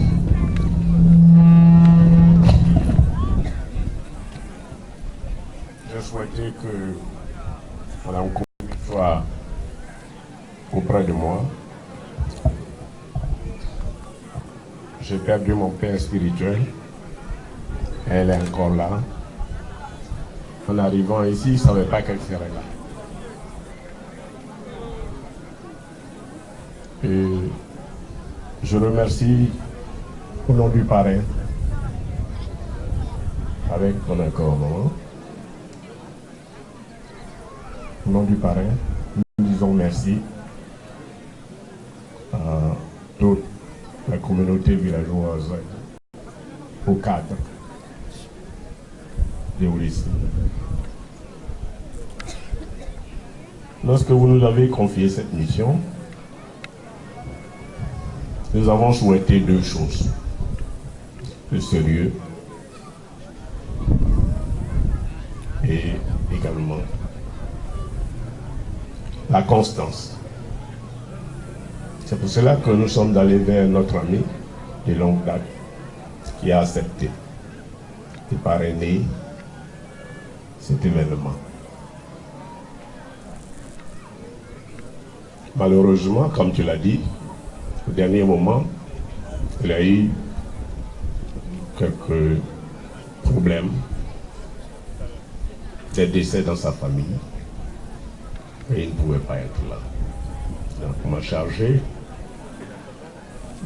S10: Je souhaitais que Mme Koum soit auprès de moi. J'ai perdu mon père spirituel. Elle est encore là. En arrivant ici, je ne savais pas qu'elle serait là. Et je remercie au nom du parrain, avec ton accord, maman. Au nom du parrain, nous disons merci à toute la communauté villageoise, aux cadres de Ulissi. Lorsque vous nous avez confié cette mission, nous avons souhaité deux choses: le sérieux et également la constance. C'est pour cela que nous sommes allés vers notre ami de longue date qui a accepté de parrainer cet événement. Malheureusement, comme tu l'as dit, au dernier moment, il y a eu quelques problèmes, des décès dans sa famille, et il ne pouvait pas être là. Donc on m'a chargé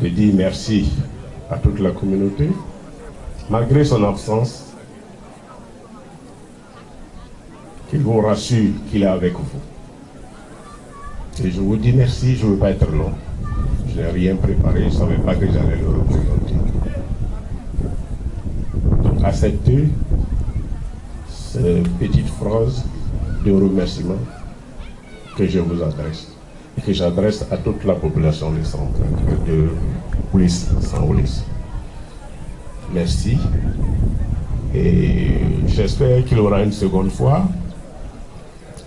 S10: de dire merci à toute la communauté, malgré son absence, qu'il vous rassure qu'il est avec vous. Et je vous dis merci, je ne veux pas être long. Je n'ai rien préparé, je ne savais pas que j'allais le représenter. Donc acceptez cette petite phrase de remerciement que je vous adresse et que j'adresse à toute la population de Ulissi, sans Ulissi. Merci. Et j'espère qu'il y aura une seconde fois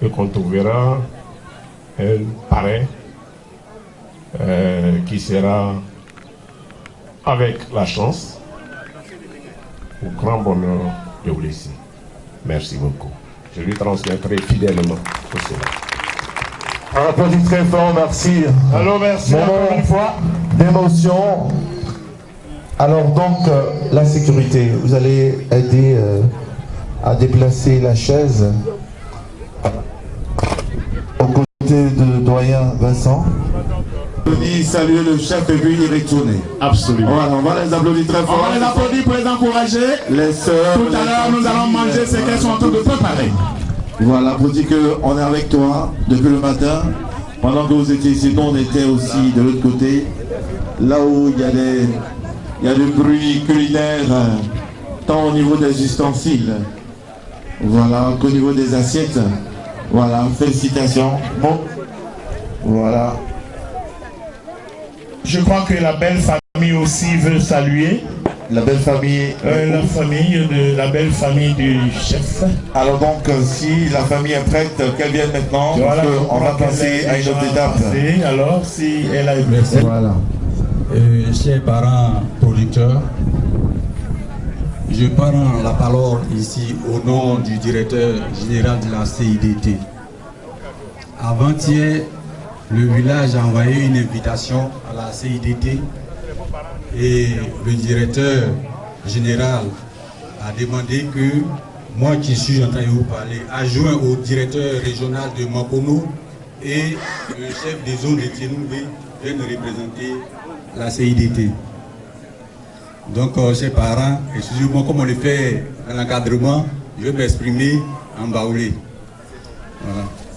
S10: et qu'on trouvera un parrain qui sera avec la chance au grand bonheur de Ulissi. Merci beaucoup. Je lui transmettrai fidèlement tout cela.
S2: On applaudit très fort, merci.
S5: Alors merci encore une fois.
S2: D'émotion. Alors donc, la sécurité, vous allez aider à déplacer la chaise aux côtés de doyen Vincent. Saluer le chef et puis y retourner.
S5: Absolument.
S2: Voilà, on va les applaudir très fort.
S5: On va les applaudir pour les encourager.
S2: Les sœurs.
S5: Tout à l'heure, nous allons manger ce qu'elles sont en train de préparer.
S2: Voilà, pour dire qu'on est avec toi depuis le matin. Pendant que vous étiez ici, nous on était aussi de l'autre côté. Là où il y a des bruits culinaires, tant au niveau des ustensiles, voilà, qu'au niveau des assiettes. Voilà, félicitations. Bon, voilà.
S5: Je crois que la belle famille aussi veut saluer.
S2: La belle famille.
S5: La belle famille du chef.
S2: Alors donc, si la famille est prête, qu'elle vienne maintenant,
S5: voilà,
S2: on va passer à une autre étape.
S5: Alors, si elle a eu
S2: voilà.
S11: Chers parents producteurs, je prends la parole ici au nom du directeur général de la CIDT. Avant-hier, le village a envoyé une invitation à la CIDT et le directeur général a demandé que moi qui suis en train de vous parler, adjoint au directeur régional de Makono et le chef des zones de Tienouvé viennent représenter la CIDT. Donc, chers parents, excusez-moi, comme on le fait dans l'encadrement, je vais m'exprimer en baoulé.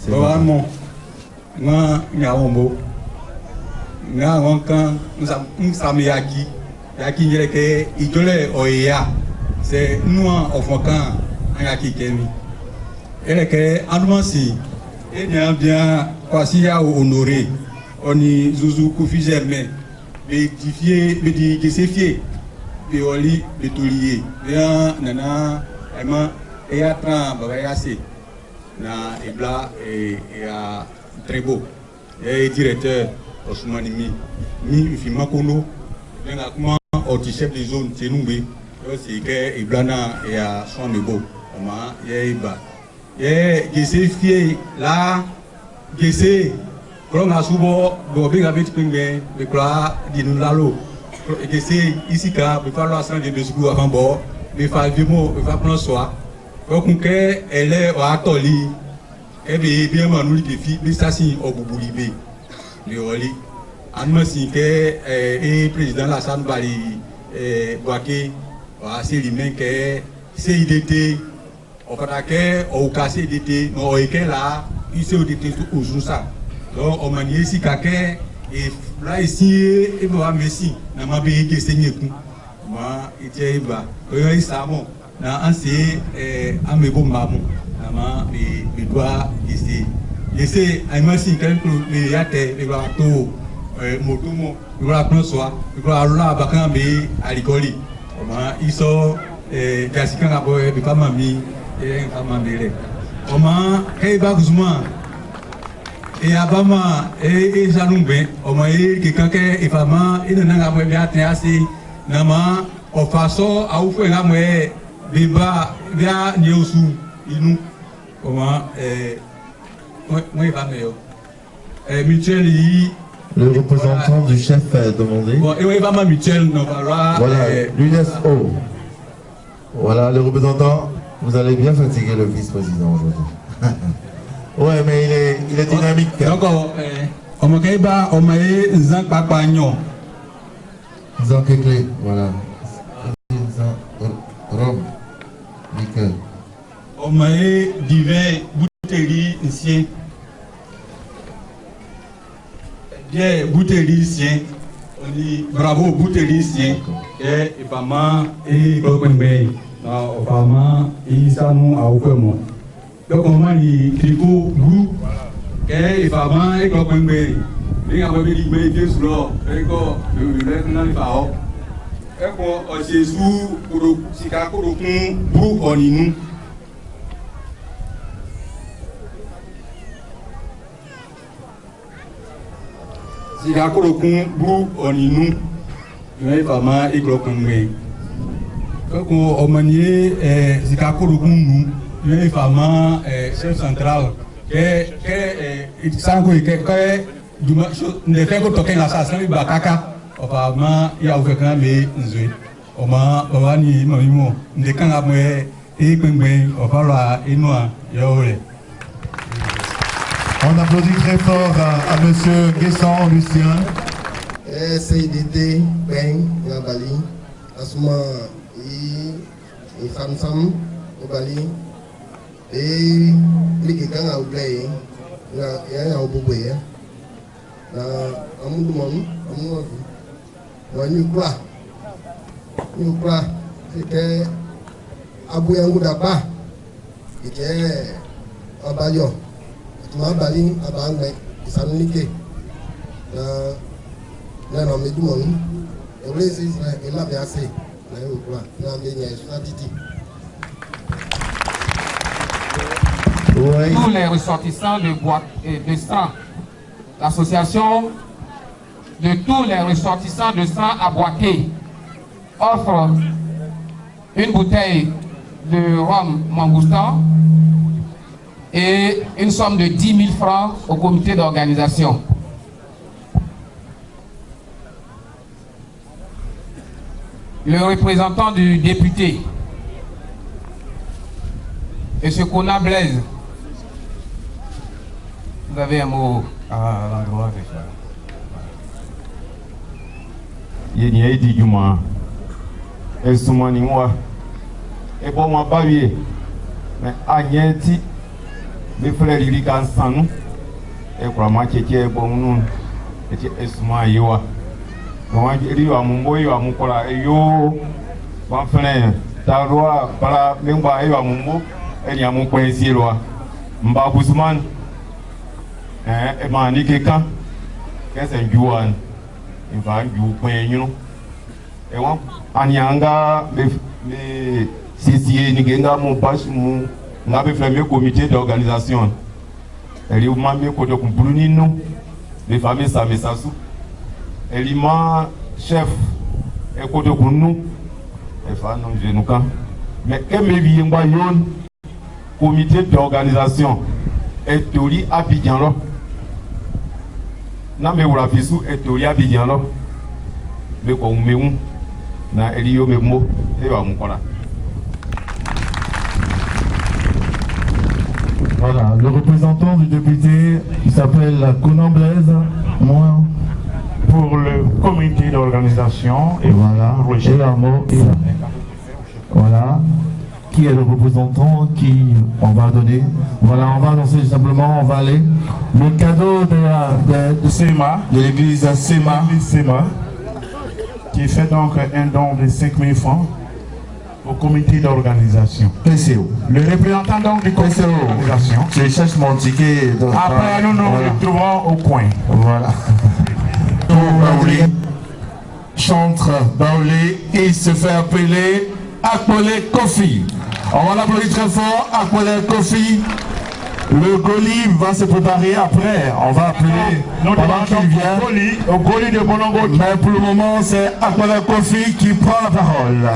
S11: Voilà. Moi, nga wankan nous sommes yaki nyere ke idole oya c'est nous en fonkan yaki kemi ele ke andumansi et bien kwasi ya honoré oni zuzu kufi germain bédifié bédi gesefie béoli bétolier bien nana ema et atra baba yase na ebla et a très beau et directeur Osmani mi fima kono nga kuma oti chef de zone tenumbe c'est que iblana et a son de beau ma yeba ye gesefie la gese kolonga subo bo binga bit pingbe be kla dinulalo gese ici ka be falloir sans de secours avant bord be fa vimo be fa plan soir donc que elle est au atoli et bien manu défi be sasi obubulibe le oli anmasi que et président Lassane Bali Boaké wa c'est lui-même que CIDT on va que au casser DT no eke là il s'est DT tout jour ça donc on manie ici kaké et là ici et moi merci na ma be que seigneur ku ma ite ba ko isa mo na anse amebo mamu na ma be doit essayer ay merci quelque le yate le bateau motumo la prendre la la bakambe alikoli oma iso jasika ngabo be famami kama mbele oma kai ba kuzuma abama zanumbe oma quelqu'un que ifama ina ngabo be atasi nama o façon au fait ngamwe biba bia nyosu inu oma moi va meilleur mutuelle.
S2: Le représentant du chef a demandé.
S11: Voilà,
S2: l'UNESCO. Voilà, le représentant. Vous allez bien fatiguer le vice-président aujourd'hui. Ouais, mais il est dynamique.
S11: Donc, on m'a dit Zankpakpanyo.
S2: Zankekle, voilà. Rome. Nickel.
S11: On m'a dit divers bouteilles ici. Bien, bouteillicien, on dit bravo bouteillicien, et vraiment, et Gokenbey, vraiment, il s'en a offert moi. Donc, on m'a dit Kiko Blue, et vraiment, et Gokenbey, il a dit mais il est sous l'eau, et quoi, le lieutenant il va haut. Et quoi, c'est sous, pour le Chicago, pour on y nous. Si la colocon brou on y nous, mais vraiment et colocon. Quand on maniait si la colocon nous, mais vraiment chef central, que sans que du ne fait que toquer la station de Bakaka, vraiment il y a aucun mais nzui. Oma ni mamimo, ne quand la moelle et pengben, on parle et noir, yaole.
S2: On applaudit très fort à monsieur Guesson Lucien.
S1: CIDT, Ben, Bali, Asuma, et Samsam, au Bali, et les gens à oublier, il y a un bouboué, un monde, nous quoi, c'était Abouyangou d'Aba, qui était à Balion. Ma bali abangbe isanunike na na medumon eblesi ela biase na okura na menya stratégie.
S7: Tous les ressortissants de boîte et de sang, l'association de tous les ressortissants de sang à Boaké offre une bouteille de rhum Mangustan et une somme de 10 000 francs au comité d'organisation. Le représentant du député, M. Kona Blaise, vous avez un mot à l'endroit de ça.
S12: Yéni Edi Juma, Esumani moi, et bon moi pas mais Agneti. Mes frères, ils sont ensemble. Et pour moi, c'est bon nous. eti esuma yiwa mo ri wa mumbo yiwa mukola yo wa fene ta roa para mengba yiwa mumbo eni amu kwensi roa mba busman e ma ni keka kese njuan infa nju kwenyu e wa anyanga me CCA ni genga mo pas mu ngabe fameux comité d'organisation eli umame koto kumbuluni no les familles samesasu elima chef e koto kunu e fa non jenuka mais keme biengba yon comité d'organisation et tori Abidjan lo na me wura fisu et tori Abidjan lo me ko mewu na eliyo memo e wa mukola.
S2: Voilà, le représentant du député, il s'appelle Conan Blaise, moi.
S5: Pour le comité d'organisation,
S2: et voilà, voilà, qui est le représentant qui on va donner. Voilà, on va lancer simplement, on va aller. Le cadeau de
S5: SEMA,
S2: de l'église SEMA,
S5: qui fait donc un don de 5 000 francs au comité d'organisation.
S2: PCO.
S5: Le représentant donc du comité d'organisation.
S2: Je cherche mon ticket.
S5: Après, nous nous retrouvons au coin.
S2: Voilà. Baoulé, chantre Baoulé, il se fait appeler Akpolé Kofi. On va l'applaudir très fort, Akpolé Kofi. Le Goli va se préparer après. On va appeler pendant qu'il vient.
S5: Au Goli de Bonongo.
S2: Mais pour le moment, c'est Akpolé Kofi qui prend la parole.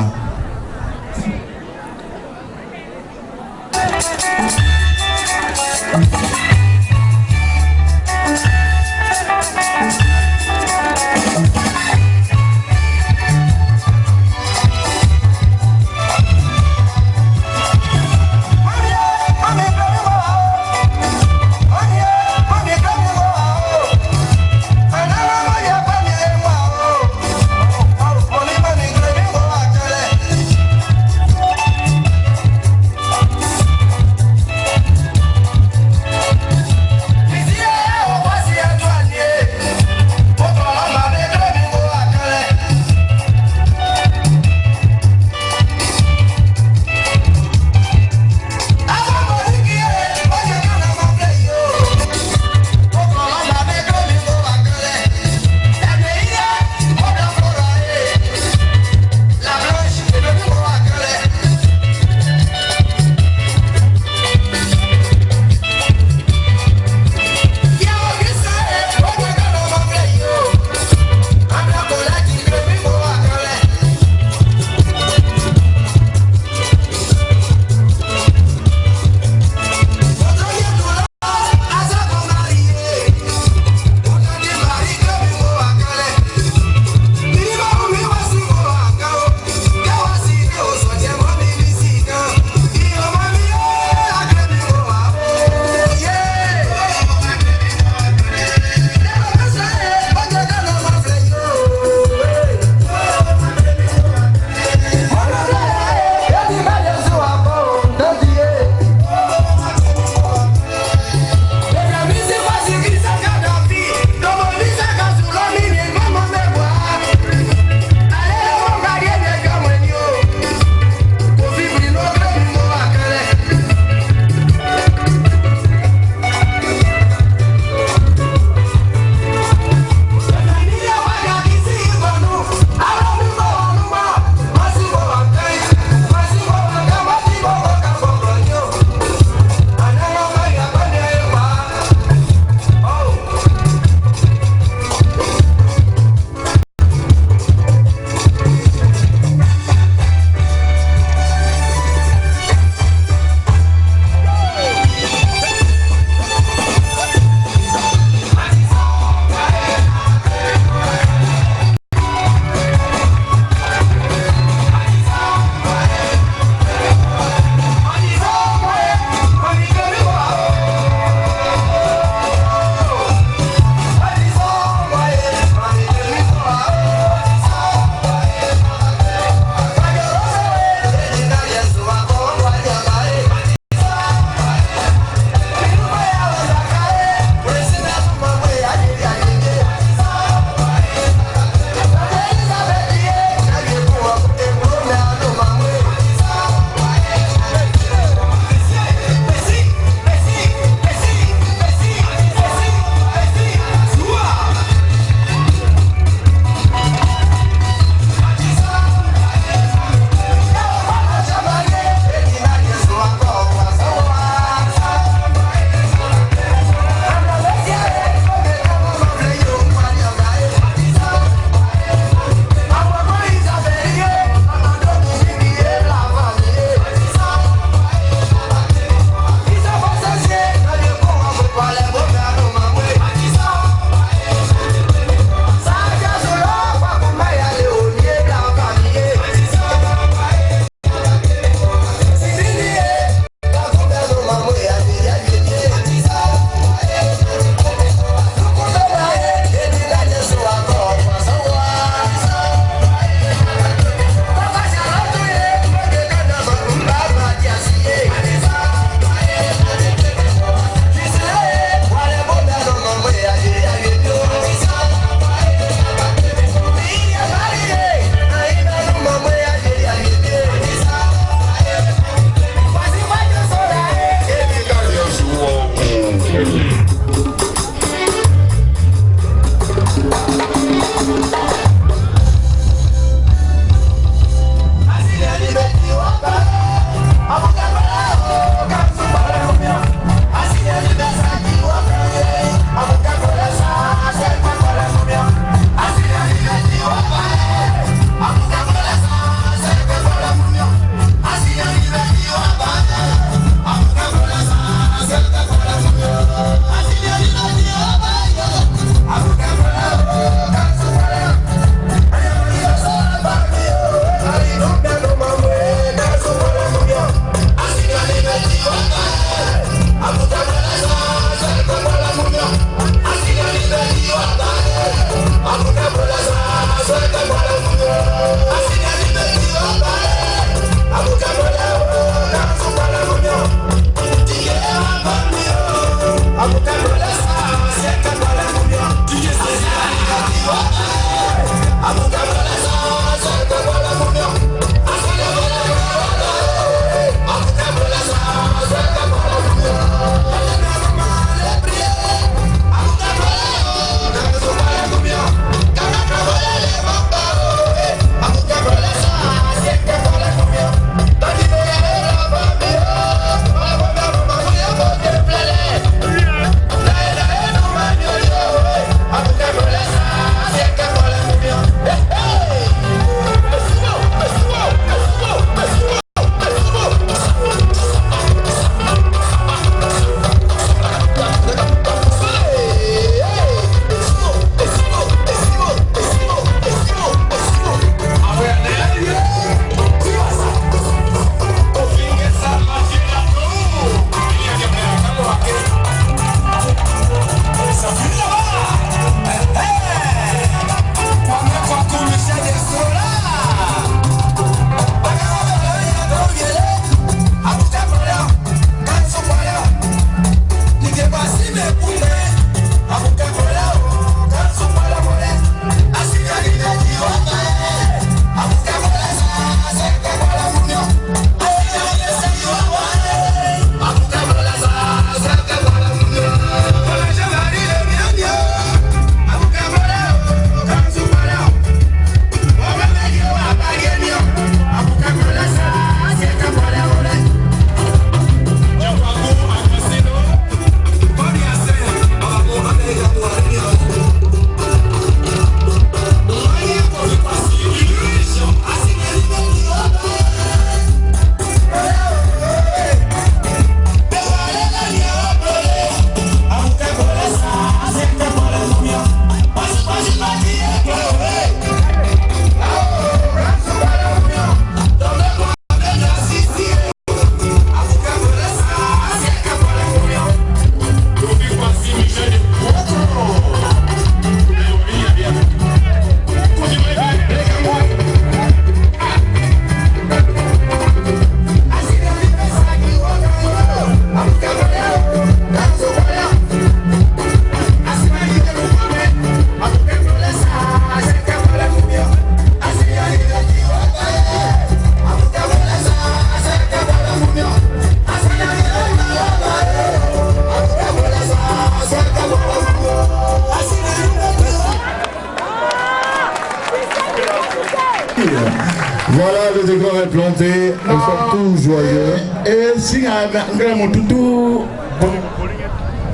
S4: est planté, nous sommes tous joyeux.
S5: Et si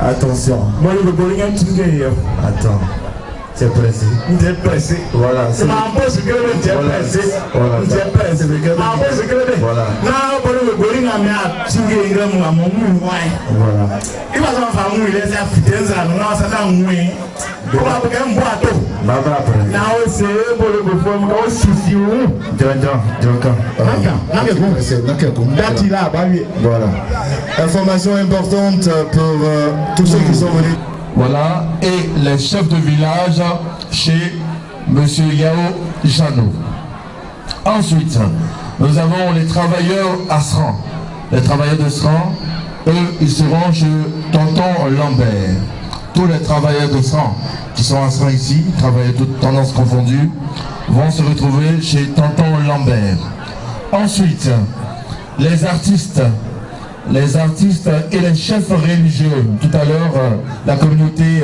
S4: Attention. Attends. Tu es pressé.
S5: Tu es pressé.
S4: Voilà. C'est
S5: ma bosse que tu es pressé.
S4: Voilà.
S5: Tu es pressé. Ma bosse que
S4: voilà.
S5: Non, pour le boling à mea, tu es grand à mon mou.
S4: Voilà.
S5: Il va s'en faire mouiller les affiches à nous, ça t'a mouillé. On va faire un boîteau.
S4: Baba après.
S5: Là, c'est pour le conforme, aussi si vous.
S4: Voilà. Information importante pour tous ceux qui sont venus.
S13: Voilà, et les chefs de village chez M. Yao Janou. Ensuite, nous avons les travailleurs à Sran. Les travailleurs de Sran, eux, ils seront chez Tonton Lambert. Tous les travailleurs de Sran qui sont à Sran ici, travailleurs toutes tendances confondues, vont se retrouver chez Tonton Lambert. Ensuite, les artistes et les chefs religieux. Tout à l'heure, la communauté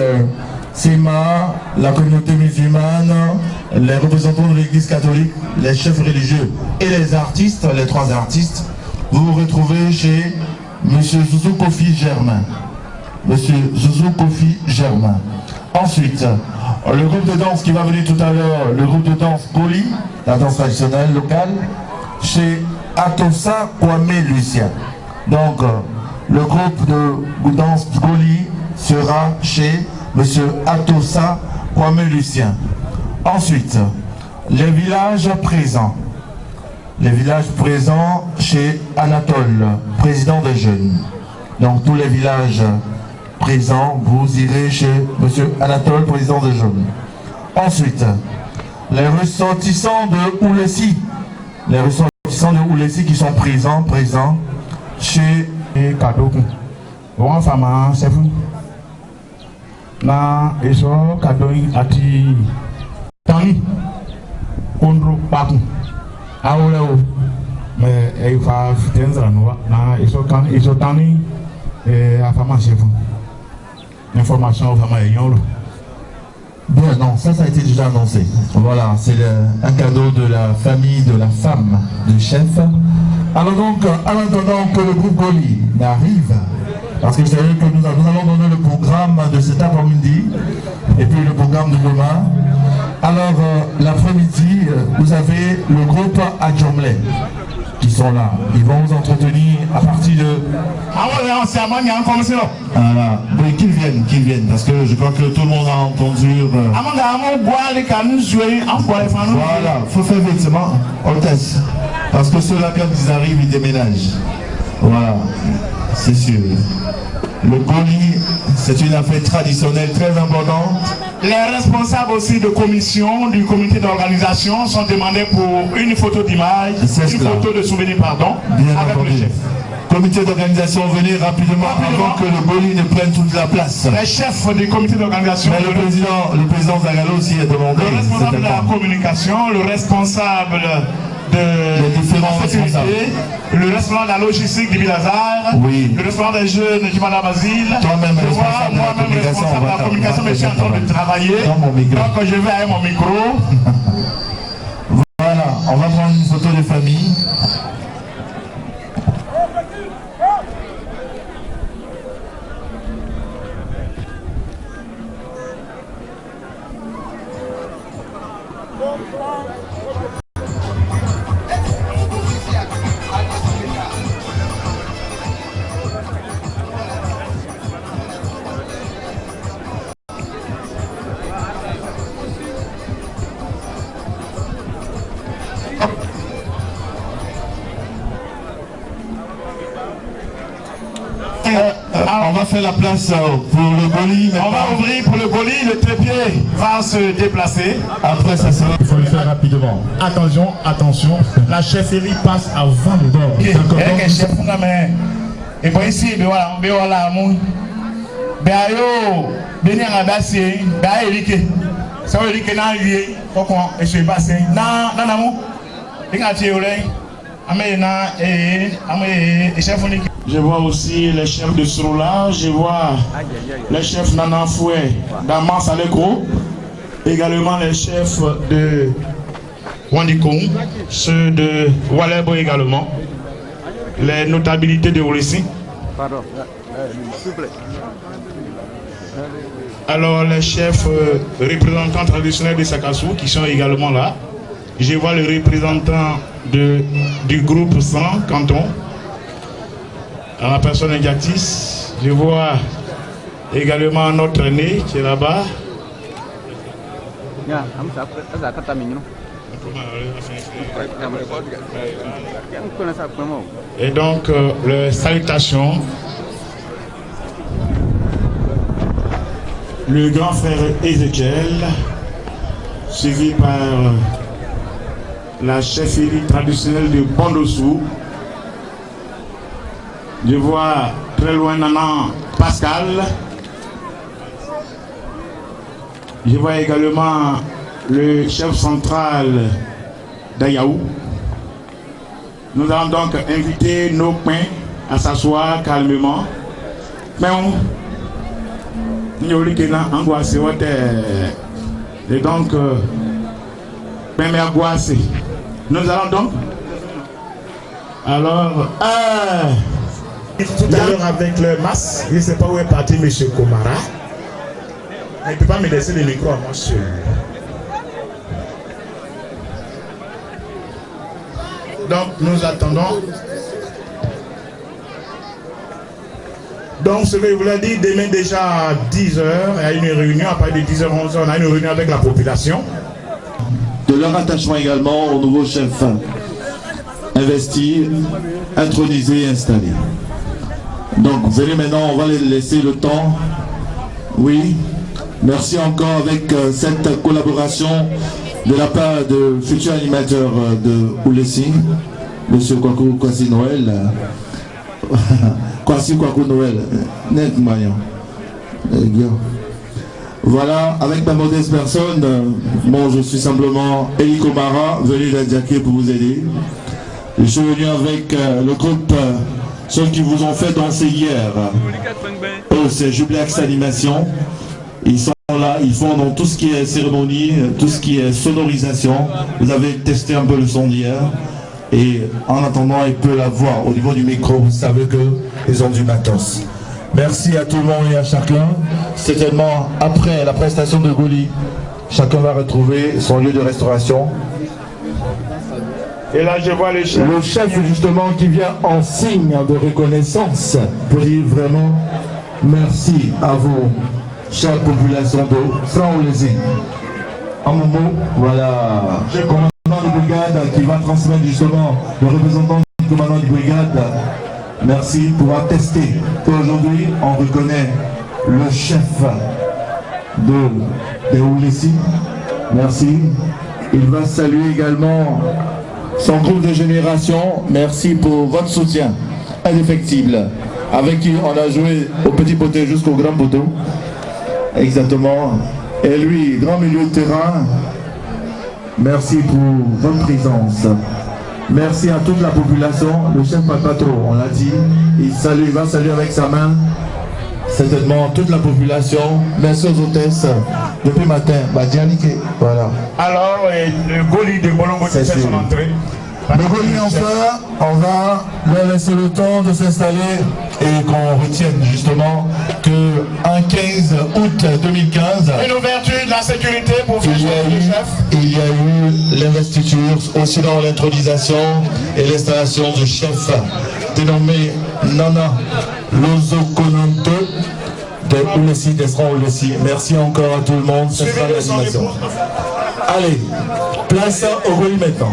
S13: Sema, la communauté musulmane, les représentants de l'église catholique, les chefs religieux et les artistes, les trois artistes, vous vous retrouvez chez M. Zouzou Kofi Germain. M. Zouzou Kofi Germain. Ensuite, le groupe de danse qui va venir tout à l'heure, le groupe de danse Goli, la danse traditionnelle locale, chez Atosa Kwame Lucien. Donc, le groupe de danse Goli sera chez M. Atosa Kwame Lucien. Ensuite, les villages présents. Les villages présents chez Anatole, président des jeunes. Donc, tous les villages présents, vous irez chez M. Anatole, président des jeunes. Ensuite, les ressortissants de Oulessi. Les ressortissants de Oulessi qui sont présents chez
S5: Kadoku. Bon, femme, c'est vous. Na, et ça, Kadoui, Ati, Tani, Kondro, Papu. Ah, ouais, mais il va faire un endroit. Na, et ça, Tani, et la femme, c'est vous. L'information aux femmes ayant.
S13: Bien, non, ça a été déjà annoncé. Voilà, c'est un cadeau de la famille, de la femme du chef. Alors donc, en attendant que le groupe Goli n'arrive, parce que vous savez que nous allons donner le programme de cet après-midi, et puis le programme de demain. Alors, l'après-midi, vous avez le groupe Adjomlé qui sont là. Ils vont vous entretenir à partir de... Voilà, oui, qu'ils viennent, parce que je crois que tout le monde a entendu... Voilà, il faut faire vêtement, hôtesse. Parce que ceux-là, quand ils arrivent, ils déménagent. Voilà, c'est sûr. Le Goli, c'est une affaire traditionnelle très importante.
S5: Les responsables aussi de commission, du comité d'organisation sont demandés pour une photo d'image, une photo de souvenir, pardon,
S13: bien
S5: avec
S13: entendu.
S5: le chef.
S13: Comité d'organisation, venez rapidement avant que le Goli ne prenne toute la place.
S5: Les chefs du comité d'organisation.
S13: Mais le président Zagalo aussi est demandé.
S5: Le responsable de la communication, le responsable de
S13: différents responsables.
S5: Le responsable de la logistique du Bilazar,
S13: oui.
S5: Le responsable des jeunes du Madame Basile,
S13: moi-même responsable
S5: de la communication, mais je suis en train de travailler. Donc je vais avec mon micro.
S13: Voilà, on va prendre une photo de famille. On va faire la place pour le Goli.
S5: On va ouvrir pour le Goli, le trépied va se déplacer.
S13: Après ça sera...
S5: Il faut le faire rapidement. Attention, attention, la chefferie passe avant le bord. Et pour ici, voilà, je vois aussi les chefs de Sroula, je vois les chefs Nana Foué, Damas Alekro, également les chefs de
S3: Wandikoum, ceux de Walebo également, les notabilités de Oulissi.
S14: Pardon, s'il vous plaît.
S3: Alors les chefs représentants traditionnels de Sakassou qui sont également là. Je vois le représentant du groupe 100 Canton, à la personne de Diatis. Je vois également notre aîné qui est là-bas. Et donc, les salutations. Le grand frère Ézéchiel, suivi par la chefferie traditionnelle de Bondossou. Je vois très loin Nanan Pascal. Je vois également le chef central d'Ayaou. Nous allons donc inviter nos pains à s'asseoir calmement. Et donc, nous allons donc. Alors, tout à l'heure avec le masque, je ne sais pas où est parti M. Komara. Il ne peut pas me laisser le micro à moi seul. Donc, nous attendons. Donc, ce que je voulais dire, demain déjà à 10h, il y a une réunion, à partir de 10h, 11h, on a une réunion avec la population.
S2: De leur attachement également au nouveau chef investi, intronisé et installé. Donc, venez maintenant, on va les laisser le temps. Oui, merci encore avec cette collaboration de la part de futur animateur de Oulissi, M. Kwaku Kwasi Noël. Kwasi Kwaku Noël, net maillon. Voilà, avec ma modeste personne, bon, je suis simplement Eli Komara, venu d'Adiaké pour vous aider. Je suis venu avec le groupe, ceux qui vous ont fait danser hier. Eux, c'est Jublex Animation. Ils sont là, ils font dans tout ce qui est cérémonie, tout ce qui est sonorisation. Vous avez testé un peu le son d'hier. Et en attendant, ils peuvent la voir au niveau du micro. Vous savez qu'ils ont du matos. Merci à tout le monde et à chacun. Certainement, après la prestation de Goli, chacun va retrouver son lieu de restauration.
S3: Et là, je vois le chef.
S2: Le chef, justement, qui vient en signe de reconnaissance pour dire vraiment merci à vous, chère population de Franc-Oulissi. En mon mot, voilà. Le commandant de brigade qui va transmettre justement le représentant du commandant de brigade. Merci pour attester qu'aujourd'hui, on reconnaît le chef de Oulissi. Merci. Il va saluer également son groupe de génération. Merci pour votre soutien indéfectible, avec qui on a joué au petit poteau jusqu'au grand poteau. Exactement. Et lui, grand milieu de terrain, merci pour votre présence. Merci à toute la population. Le chef pas trop, on l'a dit. Il va saluer avec sa main certainement toute la population. Merci aux hôtesses. Depuis matin, voilà.
S3: Alors, le Goli de Bolongo fait son entrée.
S2: Le Goli, enfin, on va leur laisser le temps de s'installer et qu'on retienne justement qu'en 15 août 2015,
S3: une ouverture de la sécurité pour faire le chef.
S2: Il y a eu l'investiture, aussi dans l'intronisation et l'installation du chef dénommé Nana Lozokonante de Oulissi, d'Esran Oulissi. Merci encore à tout le monde, ce sera l'animation. Allez, place au Goli maintenant.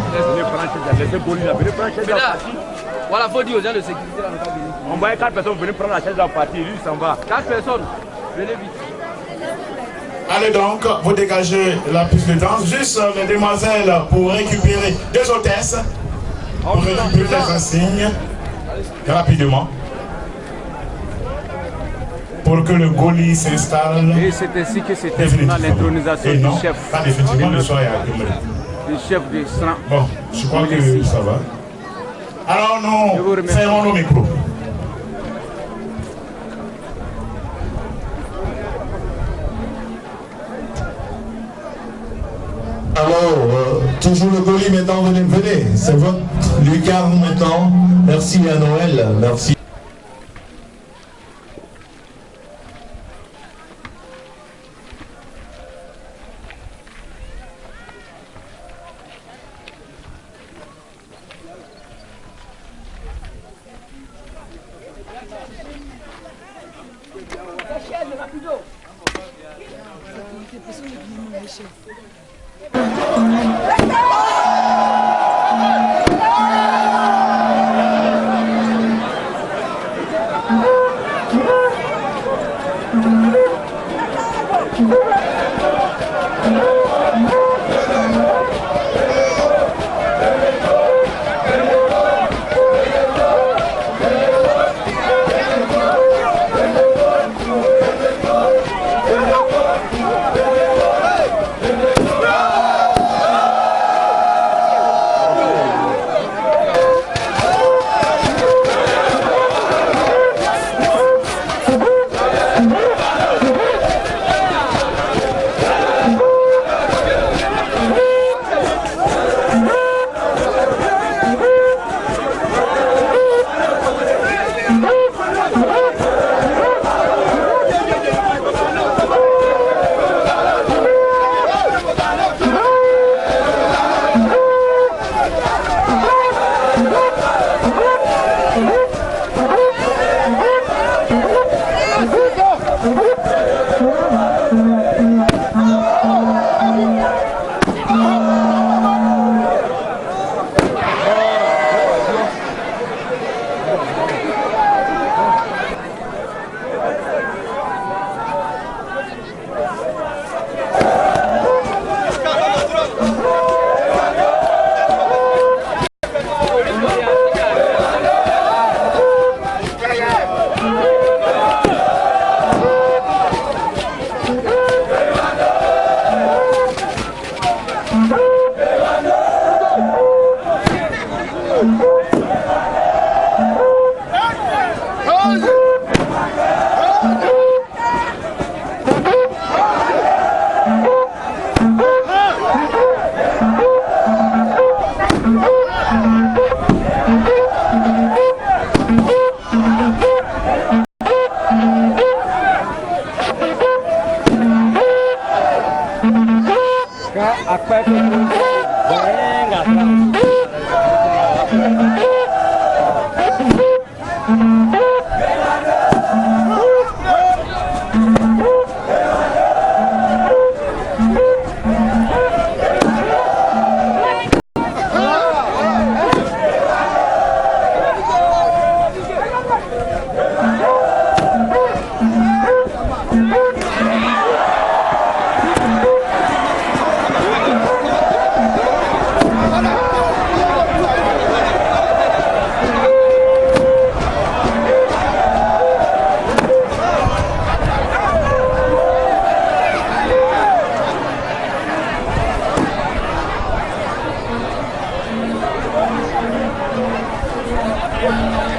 S14: Voilà, faut dire aux gens de sécurité là, ne pas venir. On voyait 4 personnes venir prendre la chaise de la partie, lui il s'en va. 4 personnes, venez vite.
S3: Allez donc, vous dégagez la piste de danse. Juste les demoiselles pour récupérer 2 hôtesses. Pour récupérer les insignes rapidement. Pour que le Goli s'installe.
S14: Et c'est ainsi que c'est terminé l'intronisation du chef.
S3: Pas définitivement, le soir
S14: du chef de Sran.
S3: Bon, je crois que ça va. Alors nous fermons nos micros.
S2: Alors,
S13: Toujours le colis maintenant, venez, c'est votre lucarne maintenant. Merci à Noël, merci.
S15: Yeah.